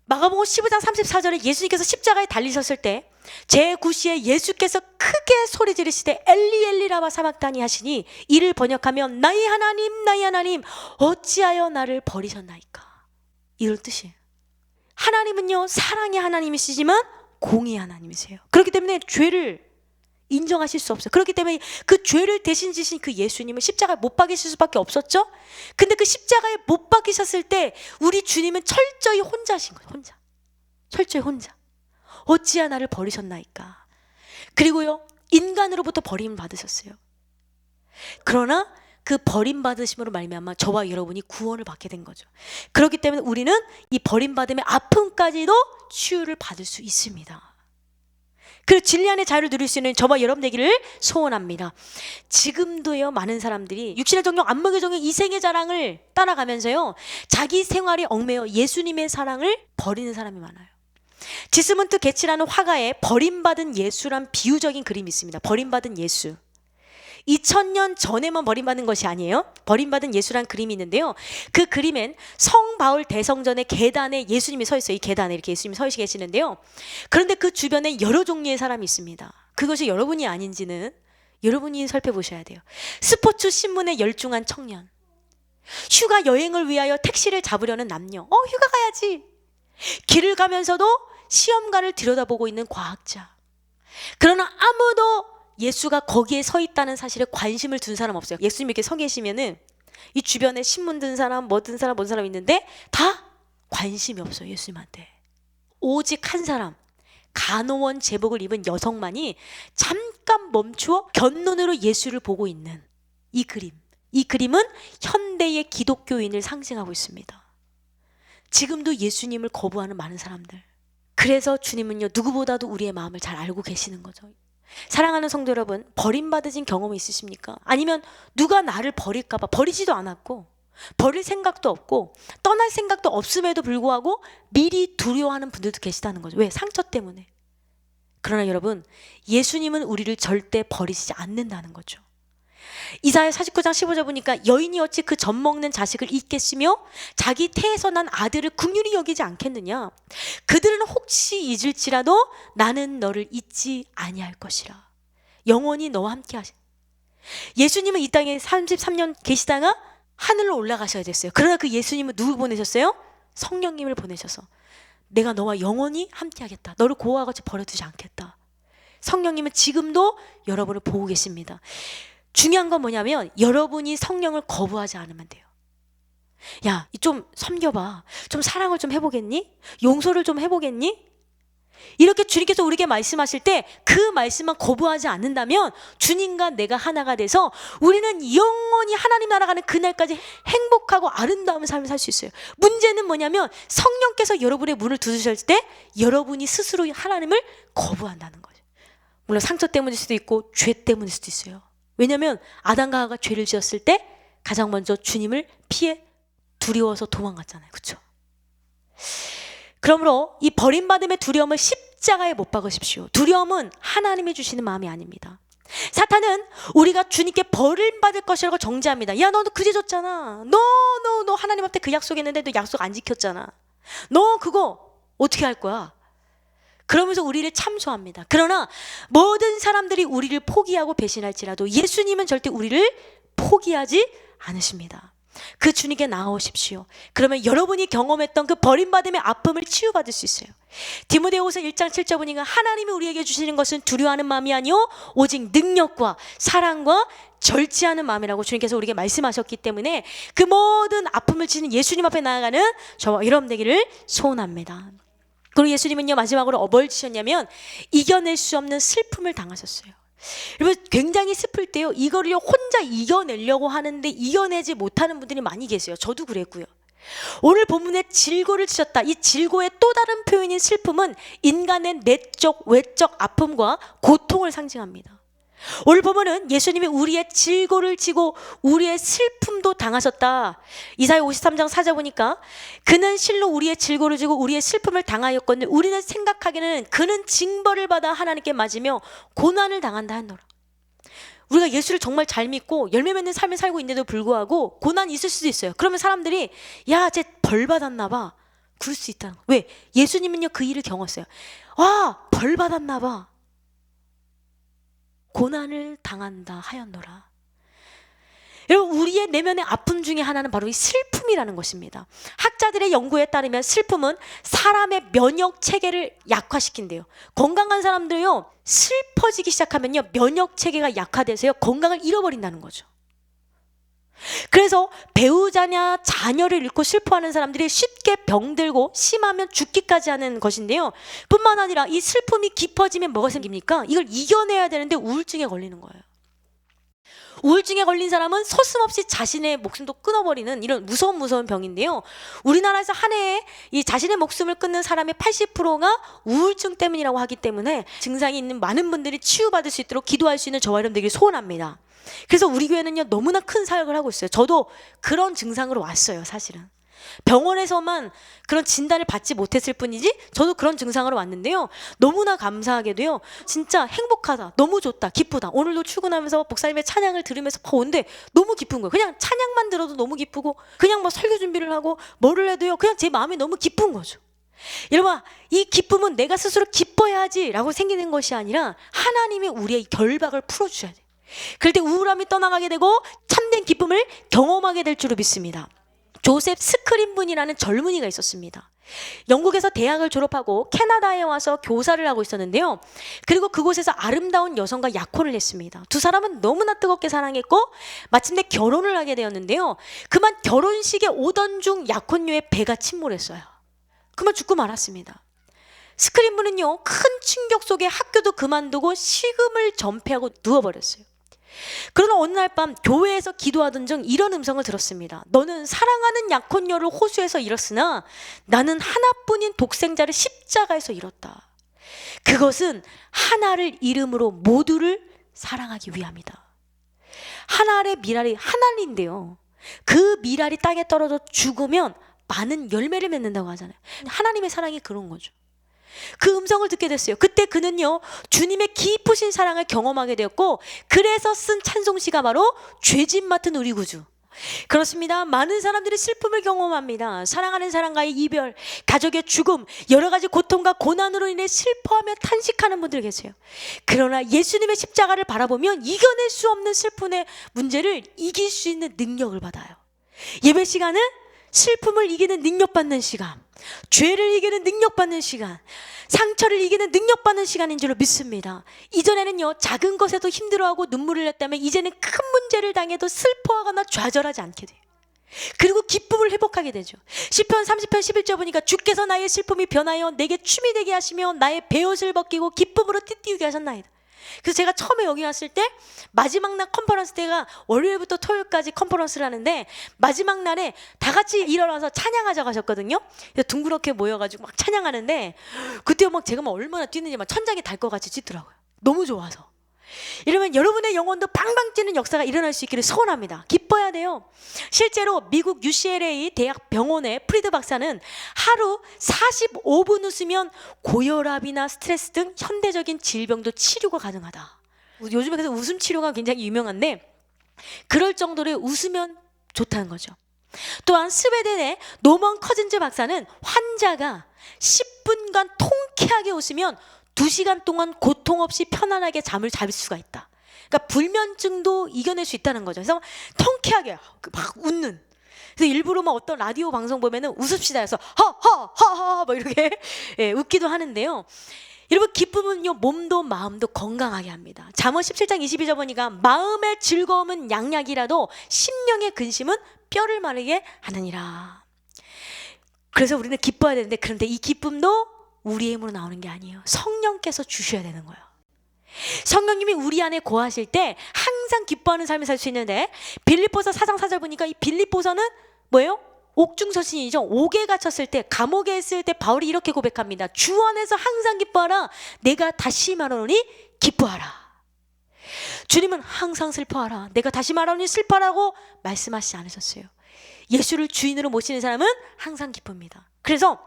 마가복음 15장 34절에 예수님께서 십자가에 달리셨을 때 제9시에 예수께서 크게 소리 지르시되 엘리 엘리 라마 사막다니 하시니, 이를 번역하면 나의 하나님 나의 하나님 어찌하여 나를 버리셨나이까, 이런 뜻이에요. 하나님은요 사랑의 하나님이시지만 공의의 하나님이세요. 그렇기 때문에 죄를 인정하실 수 없어요. 그렇기 때문에 그 죄를 대신 지신 그 예수님은 십자가에 못 박이실 수밖에 없었죠. 근데 그 십자가에 못 박이셨을 때 우리 주님은 철저히 혼자신 거예요. 혼자. 철저히 혼자. 어찌야 나를 버리셨나이까. 그리고요 인간으로부터 버림을 받으셨어요. 그러나 그 버림받으심으로 말미암아 저와 여러분이 구원을 받게 된 거죠. 그렇기 때문에 우리는 이 버림받음의 아픔까지도 치유를 받을 수 있습니다. 그리고 진리 안의 자유를 누릴 수 있는 저와 여러분 되기를 소원합니다. 지금도요 많은 사람들이 육신의 정욕, 안목의 정욕, 이생의 자랑을 따라가면서요 자기 생활이 얽매여 예수님의 사랑을 버리는 사람이 많아요. 지스문트 게치라는 화가의 버림받은 예수란 비유적인 그림이 있습니다. 버림받은 예수. 2000년 전에만 버림받은 것이 아니에요. 버림받은 예수란 그림이 있는데요, 그 그림엔 성 바울 대성전의 계단에 예수님이 서 있어요. 이 계단에 이렇게 예수님이 서 계시는데요, 그런데 그 주변에 여러 종류의 사람이 있습니다. 그것이 여러분이 아닌지는 여러분이 살펴보셔야 돼요. 스포츠 신문에 열중한 청년, 휴가 여행을 위하여 택시를 잡으려는 남녀, 휴가 가야지. 길을 가면서도 시험관을 들여다보고 있는 과학자. 그러나 아무도 예수가 거기에 서 있다는 사실에 관심을 둔 사람 없어요. 예수님 이렇게 서 계시면은 이 주변에 신문 든 사람, 뭐 든 사람, 뭔 사람 있는데 다 관심이 없어요. 예수님한테. 오직 한 사람, 간호원 제복을 입은 여성만이 잠깐 멈추어 곁눈으로 예수를 보고 있는 이 그림. 이 그림은 현대의 기독교인을 상징하고 있습니다. 지금도 예수님을 거부하는 많은 사람들. 그래서 주님은요 누구보다도 우리의 마음을 잘 알고 계시는 거죠. 사랑하는 성도 여러분, 버림받으신 경험이 있으십니까? 아니면 누가 나를 버릴까 봐 버리지도 않았고 버릴 생각도 없고 떠날 생각도 없음에도 불구하고 미리 두려워하는 분들도 계시다는 거죠. 왜? 상처 때문에. 그러나 여러분, 예수님은 우리를 절대 버리시지 않는다는 거죠. 이사야 49장 15절 보니까 여인이 어찌 그 젖 먹는 자식을 잊겠으며 자기 태에서 난 아들을 긍휼히 여기지 않겠느냐. 그들은 혹시 잊을지라도 나는 너를 잊지 아니할 것이라. 영원히 너와 함께 하시. 예수님은 이 땅에 33년 계시다가 하늘로 올라가셔야 됐어요. 그러나 그 예수님은 누구 보내셨어요? 성령님을 보내셔서 내가 너와 영원히 함께 하겠다. 너를 고아와 같이 버려두지 않겠다. 성령님은 지금도 여러분을 보고 계십니다. 중요한 건 뭐냐면 여러분이 성령을 거부하지 않으면 돼요. 야, 좀 섬겨봐. 좀 사랑을 좀 해보겠니? 용서를 좀 해보겠니? 이렇게 주님께서 우리에게 말씀하실 때 그 말씀만 거부하지 않는다면 주님과 내가 하나가 돼서 우리는 영원히 하나님 나라 가는 그날까지 행복하고 아름다운 삶을 살 수 있어요. 문제는 뭐냐면 성령께서 여러분의 문을 두드렸을 때 여러분이 스스로 하나님을 거부한다는 거죠. 물론 상처 때문일 수도 있고 죄 때문일 수도 있어요. 왜냐하면 아담과 하와가 죄를 지었을 때 가장 먼저 주님을 피해 두려워서 도망갔잖아요. 그렇죠? 그러므로 이 버림받음의 두려움을 십자가에 못 박으십시오. 두려움은 하나님이 주시는 마음이 아닙니다. 사탄은 우리가 주님께 버림받을 것이라고 정죄합니다. 야, 너 그제 줬잖아. 너 하나님 앞에 그 약속했는데 너 약속 안 지켰잖아. 너 그거 어떻게 할 거야? 그러면서 우리를 참소합니다. 그러나 모든 사람들이 우리를 포기하고 배신할지라도 예수님은 절대 우리를 포기하지 않으십니다. 그 주님께 나아오십시오. 그러면 여러분이 경험했던 그 버림받음의 아픔을 치유받을 수 있어요. 디모데후서 1장 7절 보니까 하나님이 우리에게 주시는 것은 두려워하는 마음이 아니요 오직 능력과 사랑과 절제하는 마음이라고 주님께서 우리에게 말씀하셨기 때문에 그 모든 아픔을 지닌 예수님 앞에 나아가는 저와 여러분 되기를 소원합니다. 그리고 예수님은요 마지막으로 뭘 지셨냐면 이겨낼 수 없는 슬픔을 당하셨어요. 여러분 굉장히 슬플 때요 이거를 혼자 이겨내려고 하는데 이겨내지 못하는 분들이 많이 계세요. 저도 그랬고요. 오늘 본문에 질고를 치셨다. 이 질고의 또 다른 표현인 슬픔은 인간의 내적 외적 아픔과 고통을 상징합니다. 오늘 보면은 예수님이 우리의 질고를 지고 우리의 슬픔도 당하셨다. 이사야 53장 4절 보니까 그는 실로 우리의 질고를 지고 우리의 슬픔을 당하였거늘 우리는 생각하기에는 그는 징벌을 받아 하나님께 맞으며 고난을 당한다 하노라. 우리가 예수를 정말 잘 믿고 열매 맺는 삶을 살고 있는데도 불구하고 고난이 있을 수도 있어요. 그러면 사람들이 야, 쟤 벌 받았나 봐. 그럴 수 있다는 거예요. 왜? 예수님은요 그 일을 경험했어요. 와, 벌 받았나 봐. 고난을 당한다 하였노라. 여러분, 우리의 내면의 아픔 중에 하나는 바로 이 슬픔이라는 것입니다. 학자들의 연구에 따르면 슬픔은 사람의 면역 체계를 약화시킨대요. 건강한 사람들요 슬퍼지기 시작하면요 면역 체계가 약화돼서요 건강을 잃어버린다는 거죠. 그래서 배우자냐 자녀를 잃고 슬퍼하는 사람들이 쉽게 병들고 심하면 죽기까지 하는 것인데요. 뿐만 아니라 이 슬픔이 깊어지면 뭐가 생깁니까? 이걸 이겨내야 되는데 우울증에 걸리는 거예요. 우울증에 걸린 사람은 서슴없이 자신의 목숨도 끊어버리는 이런 무서운 병인데요. 우리나라에서 한 해에 이 자신의 목숨을 끊는 사람의 80%가 우울증 때문이라고 하기 때문에 증상이 있는 많은 분들이 치유받을 수 있도록 기도할 수 있는 저와 여러분들에게 소원합니다. 그래서 우리 교회는요 너무나 큰 사역을 하고 있어요. 저도 그런 증상으로 왔어요. 사실은 병원에서만 그런 진단을 받지 못했을 뿐이지 저도 그런 증상으로 왔는데요. 너무나 감사하게도요 진짜 행복하다, 너무 좋다, 기쁘다. 오늘도 출근하면서 목사님의 찬양을 들으면서 오는데 너무 기쁜 거예요. 그냥 찬양만 들어도 너무 기쁘고 그냥 뭐 설교 준비를 하고 뭐를 해도요 그냥 제 마음이 너무 기쁜 거죠. 여러분, 이 기쁨은 내가 스스로 기뻐야지 라고 생기는 것이 아니라 하나님이 우리의 결박을 풀어주셔야 돼요. 그럴 때 우울함이 떠나가게 되고 참된 기쁨을 경험하게 될 줄로 믿습니다. 조셉 스크린분이라는 젊은이가 있었습니다. 영국에서 대학을 졸업하고 캐나다에 와서 교사를 하고 있었는데요. 그리고 그곳에서 아름다운 여성과 약혼을 했습니다. 두 사람은 너무나 뜨겁게 사랑했고 마침내 결혼을 하게 되었는데요. 그만 결혼식에 오던 중 약혼녀의 배가 침몰했어요. 그만 죽고 말았습니다. 스크린분은요 큰 충격 속에 학교도 그만두고 식음을 전폐하고 누워버렸어요. 그러나 어느 날 밤 교회에서 기도하던 중 이런 음성을 들었습니다. 너는 사랑하는 약혼녀를 호수에서 잃었으나 나는 하나뿐인 독생자를 십자가에서 잃었다. 그것은 하나를 잃음으로 모두를 사랑하기 위함이다. 하나의 미랄이 하나인데요. 그 미랄이 땅에 떨어져 죽으면 많은 열매를 맺는다고 하잖아요. 하나님의 사랑이 그런 거죠. 그 음성을 듣게 됐어요. 그때 그는요 주님의 깊으신 사랑을 경험하게 되었고 그래서 쓴 찬송시가 바로 죄짐 맡은 우리 구주. 그렇습니다. 많은 사람들이 슬픔을 경험합니다. 사랑하는 사람과의 이별, 가족의 죽음, 여러 가지 고통과 고난으로 인해 슬퍼하며 탄식하는 분들 계세요. 그러나 예수님의 십자가를 바라보면 이겨낼 수 없는 슬픔의 문제를 이길 수 있는 능력을 받아요. 예배 시간은 슬픔을 이기는 능력받는 시간, 죄를 이기는 능력받는 시간, 상처를 이기는 능력받는 시간인 줄로 믿습니다. 이전에는요 작은 것에도 힘들어하고 눈물을 냈다면 이제는 큰 문제를 당해도 슬퍼하거나 좌절하지 않게 돼요. 그리고 기쁨을 회복하게 되죠. 시편 30편 11절 보니까 주께서 나의 슬픔이 변하여 내게 춤이 되게 하시며 나의 베옷을 벗기고 기쁨으로 띠띠우게 하셨나이다. 그래서 제가 처음에 여기 왔을 때 마지막 날 컨퍼런스 때가 월요일부터 토요일까지 컨퍼런스를 하는데 마지막 날에 다 같이 일어나서 찬양하자고 하셨거든요. 그래서 둥그렇게 모여가지고 막 찬양하는데 그때 막 제가 막 얼마나 뛰는지 막 천장에 달 것 같이 뛰더라고요. 너무 좋아서. 이러면 여러분의 영혼도 방방 뛰는 역사가 일어날 수 있기를 소원합니다. 기뻐야 돼요. 실제로 미국 UCLA 대학 병원의 프리드 박사는 하루 45분 웃으면 고혈압이나 스트레스 등 현대적인 질병도 치료가 가능하다. 요즘에 그래서 웃음 치료가 굉장히 유명한데 그럴 정도로 웃으면 좋다는 거죠. 또한 스웨덴의 노먼 커즌즈 박사는 환자가 10분간 통쾌하게 웃으면 2시간 동안 고통 없이 편안하게 잠을 잘 수가 있다. 그러니까 불면증도 이겨낼 수 있다는 거죠. 그래서 통쾌하게 막 웃는. 그래서 일부러 막 어떤 라디오 방송 보면은 웃읍시다 해서 하하하하 뭐 이렇게 예, 웃기도 하는데요. 여러분 기쁨은요 몸도 마음도 건강하게 합니다. 잠언 17장 22절 보니까 마음의 즐거움은 양약이라도 심령의 근심은 뼈를 마르게 하느니라. 그래서 우리는 기뻐야 되는데 그런데 이 기쁨도 우리의 힘으로 나오는 게 아니에요. 성령께서 주셔야 되는 거예요. 성령님이 우리 안에 거하실 때 항상 기뻐하는 삶을 살 수 있는데 빌립보서 4장 4절 보니까 이 빌립보서는 뭐예요? 옥중서신이죠. 옥에 갇혔을 때 감옥에 있을 때 바울이 이렇게 고백합니다. 주 안에서 항상 기뻐하라. 내가 다시 말하노니 기뻐하라. 주님은 항상 슬퍼하라. 내가 다시 말하노니 슬퍼하라고 말씀하시지 않으셨어요. 예수를 주인으로 모시는 사람은 항상 기쁩니다. 그래서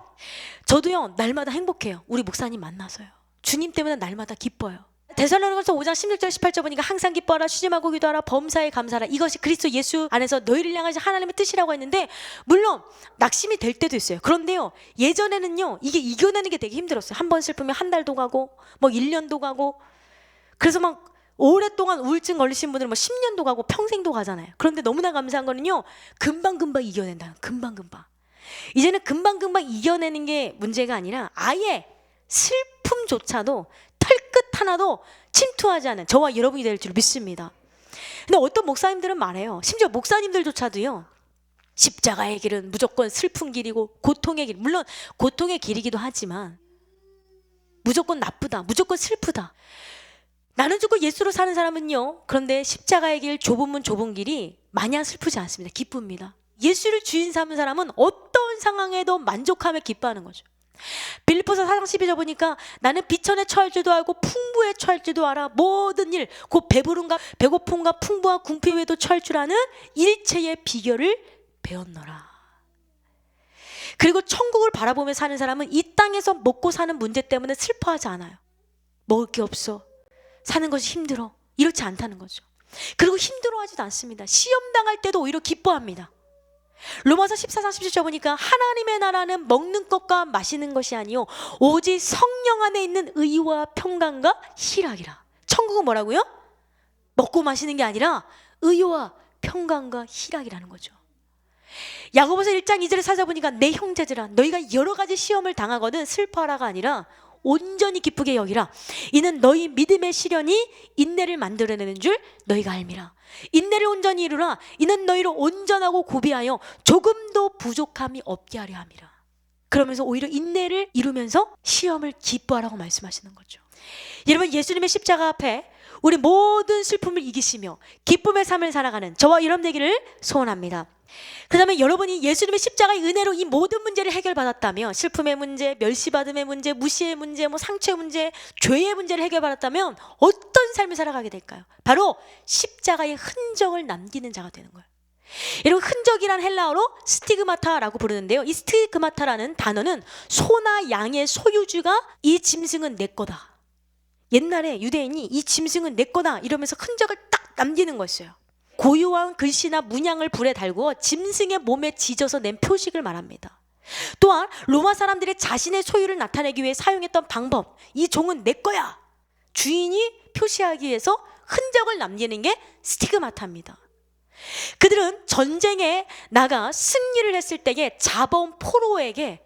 저도요 날마다 행복해요. 우리 목사님 만나서요. 주님 때문에 날마다 기뻐요. 데살로니가서 5장 16절 18절 보니까 항상 기뻐하라, 쉬지 말고 기도하라, 범사에 감사하라, 이것이 그리스도 예수 안에서 너희를 향하신 하나님의 뜻이라고 했는데, 물론 낙심이 될 때도 있어요. 그런데요, 예전에는요 이게 이겨내는 게 되게 힘들었어요. 한 번 슬프면 한 달도 가고 뭐 1년도 가고, 그래서 막 오랫동안 우울증 걸리신 분들은 뭐 10년도 가고 평생도 가잖아요. 그런데 너무나 감사한 거는요, 금방금방 이겨낸다. 금방금방. 이제는 금방금방 이겨내는 게 문제가 아니라 아예 슬픔조차도 털끝 하나도 침투하지 않은 저와 여러분이 될 줄 믿습니다. 근데 어떤 목사님들은 말해요. 심지어 목사님들조차도요, 십자가의 길은 무조건 슬픈 길이고 고통의 길, 물론 고통의 길이기도 하지만 무조건 나쁘다, 무조건 슬프다. 나는 죽고 예수로 사는 사람은요, 그런데 십자가의 길, 좁은 문 좁은 길이 마냥 슬프지 않습니다. 기쁩니다. 예수를 주인 삼은 사람은 어떤 상황에도 만족하며 기뻐하는 거죠. 빌립보서 4장 12절 보니까 나는 비천에 처할 줄도 알고 풍부에 처할 줄도 알아. 모든 일, 곧 배부름과 배고픔과 풍부와 궁핍 외에도 처할 줄 아는 일체의 비결을 배웠노라. 그리고 천국을 바라보며 사는 사람은 이 땅에서 먹고 사는 문제 때문에 슬퍼하지 않아요. 먹을 게 없어, 사는 것이 힘들어, 이렇지 않다는 거죠. 그리고 힘들어하지도 않습니다. 시험 당할 때도 오히려 기뻐합니다. 로마서 14장 17절 보니까 하나님의 나라는 먹는 것과 마시는 것이 아니요 오직 성령 안에 있는 의와 평강과 희락이라. 천국은 뭐라고요? 먹고 마시는 게 아니라 의와 평강과 희락이라는 거죠. 야고보서 1장 2절을 찾아보니까 내 형제들아, 너희가 여러 가지 시험을 당하거든 슬퍼하라가 아니라 온전히 기쁘게 여기라. 이는 너희 믿음의 시련이 인내를 만들어내는 줄 너희가 알미라. 인내를 온전히 이루라. 이는 너희를 온전하고 고비하여 조금도 부족함이 없게 하려 함이라. 그러면서 오히려 인내를 이루면서 시험을 기뻐하라고 말씀하시는 거죠. 여러분, 예수님의 십자가 앞에 우리 모든 슬픔을 이기시며 기쁨의 삶을 살아가는 저와 여러분 되기를 소원합니다. 그 다음에 여러분이 예수님의 십자가의 은혜로 이 모든 문제를 해결받았다면, 슬픔의 문제, 멸시받음의 문제, 무시의 문제, 뭐 상처의 문제, 죄의 문제를 해결받았다면 어떤 삶을 살아가게 될까요? 바로 십자가의 흔적을 남기는 자가 되는 거예요. 여러분, 흔적이란 헬라어로 스티그마타라고 부르는데요, 이 스티그마타라는 단어는 소나 양의 소유주가 이 짐승은 내 거다, 옛날에 유대인이 이 짐승은 내 거다 이러면서 흔적을 딱 남기는 거였어요. 고유한 글씨나 문양을 불에 달고 짐승의 몸에 지져서 낸 표식을 말합니다. 또한 로마 사람들이 자신의 소유를 나타내기 위해 사용했던 방법, 이 종은 내 거야, 주인이 표시하기 위해서 흔적을 남기는 게 스티그마타입니다. 그들은 전쟁에 나가 승리를 했을 때에 잡아온 포로에게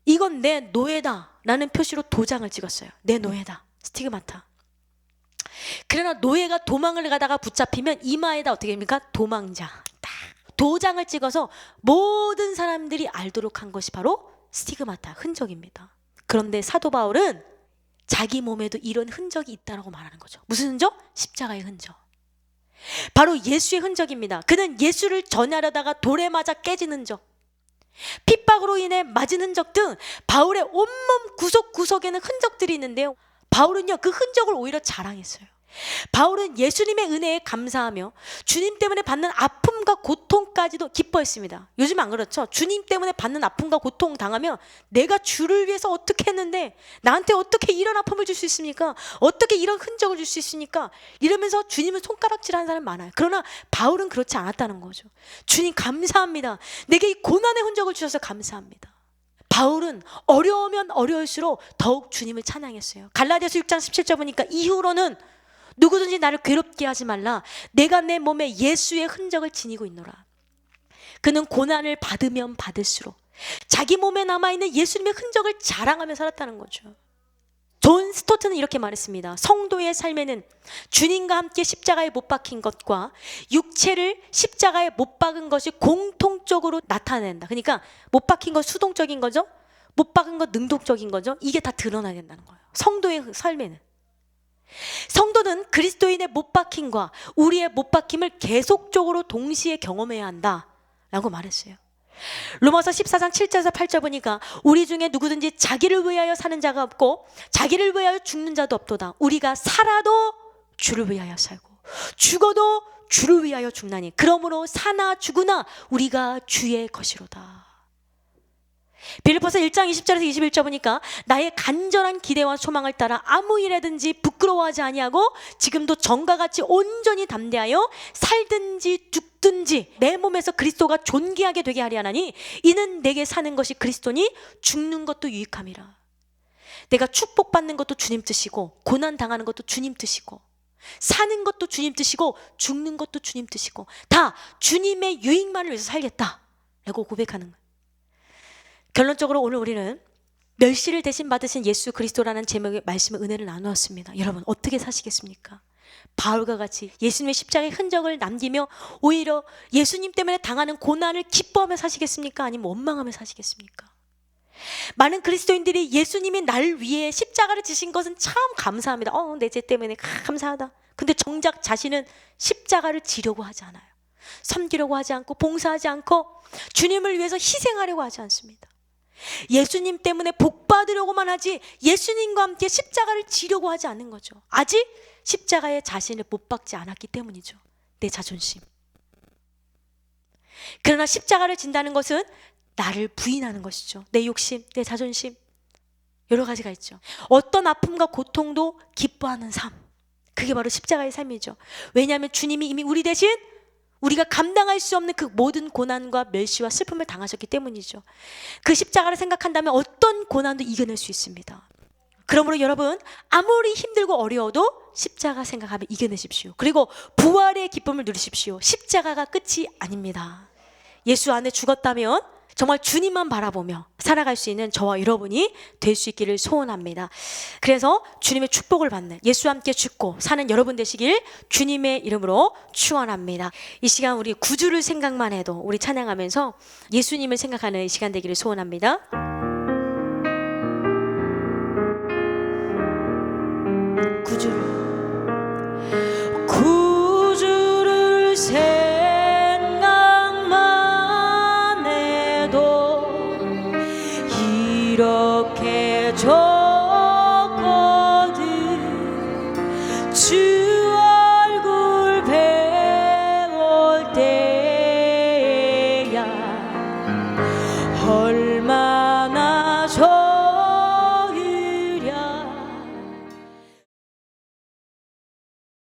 이건 내 노예다 라는 표시로 도장을 찍었어요. 내 노예다, 스티그마타. 그러나 노예가 도망을 가다가 붙잡히면 이마에다 어떻게 됩니까? 도망자, 딱 도장을 찍어서 모든 사람들이 알도록 한 것이 바로 스티그마타, 흔적입니다. 그런데 사도 바울은 자기 몸에도 이런 흔적이 있다고 말하는 거죠. 무슨 흔적? 십자가의 흔적. 바로 예수의 흔적입니다. 그는 예수를 전하려다가 돌에 맞아 깨진 흔적, 핍박으로 인해 맞은 흔적 등 바울의 온몸 구석구석에는 흔적들이 있는데요, 바울은요 그 흔적을 오히려 자랑했어요. 바울은 예수님의 은혜에 감사하며 주님 때문에 받는 아픔과 고통까지도 기뻐했습니다. 요즘 안 그렇죠? 주님 때문에 받는 아픔과 고통 당하면 내가 주를 위해서 어떻게 했는데 나한테 어떻게 이런 아픔을 줄 수 있습니까? 어떻게 이런 흔적을 줄 수 있습니까? 이러면서 주님을 손가락질하는 사람 많아요. 그러나 바울은 그렇지 않았다는 거죠. 주님 감사합니다. 내게 이 고난의 흔적을 주셔서 감사합니다. 바울은 어려우면 어려울수록 더욱 주님을 찬양했어요. 갈라디아서 6장 17절 보니까 이후로는 누구든지 나를 괴롭게 하지 말라. 내가 내 몸에 예수의 흔적을 지니고 있노라. 그는 고난을 받으면 받을수록 자기 몸에 남아있는 예수님의 흔적을 자랑하며 살았다는 거죠. 존 스토트는 이렇게 말했습니다. 성도의 삶에는 주님과 함께 십자가에 못 박힌 것과 육체를 십자가에 못 박은 것이 공통적으로 나타낸다. 그러니까 못 박힌 것 수동적인 거죠, 못 박은 것 능동적인 거죠. 이게 다 드러나야 된다는 거예요. 성도의 삶에는. 성도는 그리스도인의 못 박힘과 우리의 못 박힘을 계속적으로 동시에 경험해야 한다 라고 말했어요. 로마서 14장 7절에서 8절 보니까 우리 중에 누구든지 자기를 위하여 사는 자가 없고 자기를 위하여 죽는 자도 없도다. 우리가 살아도 주를 위하여 살고 죽어도 주를 위하여 죽나니 그러므로 사나 죽으나 우리가 주의 것이로다. 빌립보서 1장 20절에서 21절 보니까 나의 간절한 기대와 소망을 따라 아무 일에든지 부끄러워하지 아니하고 지금도 전과 같이 온전히 담대하여 살든지 죽든지 내 몸에서 그리스도가 존귀하게 되게 하리 하나니 이는 내게 사는 것이 그리스도니 죽는 것도 유익함이라. 내가 축복받는 것도 주님 뜻이고 고난 당하는 것도 주님 뜻이고 사는 것도 주님 뜻이고 죽는 것도 주님 뜻이고 다 주님의 유익만을 위해서 살겠다 라고 고백하는 거예요. 결론적으로 오늘 우리는 멸시를 대신 받으신 예수 그리스도라는 제목의 말씀의 은혜를 나누었습니다. 여러분 어떻게 사시겠습니까? 바울과 같이 예수님의 십자가의 흔적을 남기며 오히려 예수님 때문에 당하는 고난을 기뻐하며 사시겠습니까? 아니면 원망하며 사시겠습니까? 많은 그리스도인들이 예수님이 날 위해 십자가를 지신 것은 참 감사합니다. 내 죄 때문에 감사하다. 근데 정작 자신은 십자가를 지려고 하지 않아요. 섬기려고 하지 않고 봉사하지 않고 주님을 위해서 희생하려고 하지 않습니다. 예수님 때문에 복 받으려고만 하지 예수님과 함께 십자가를 지려고 하지 않는 거죠. 아직 십자가에 자신을 못 박지 않았기 때문이죠. 내 자존심. 그러나 십자가를 진다는 것은 나를 부인하는 것이죠. 내 욕심, 내 자존심 여러 가지가 있죠. 어떤 아픔과 고통도 기뻐하는 삶, 그게 바로 십자가의 삶이죠. 왜냐하면 주님이 이미 우리 대신 우리가 감당할 수 없는 그 모든 고난과 멸시와 슬픔을 당하셨기 때문이죠. 그 십자가를 생각한다면 어떤 고난도 이겨낼 수 있습니다. 그러므로 여러분 아무리 힘들고 어려워도 십자가 생각하면 이겨내십시오. 그리고 부활의 기쁨을 누리십시오. 십자가가 끝이 아닙니다. 예수 안에 죽었다면 정말 주님만 바라보며 살아갈 수 있는 저와 여러분이 될 수 있기를 소원합니다. 그래서 주님의 축복을 받는 예수와 함께 죽고 사는 여러분 되시길 주님의 이름으로 축원합니다. 이 시간 우리 구주를 생각만 해도 우리 찬양하면서 예수님을 생각하는 이 시간 되기를 소원합니다.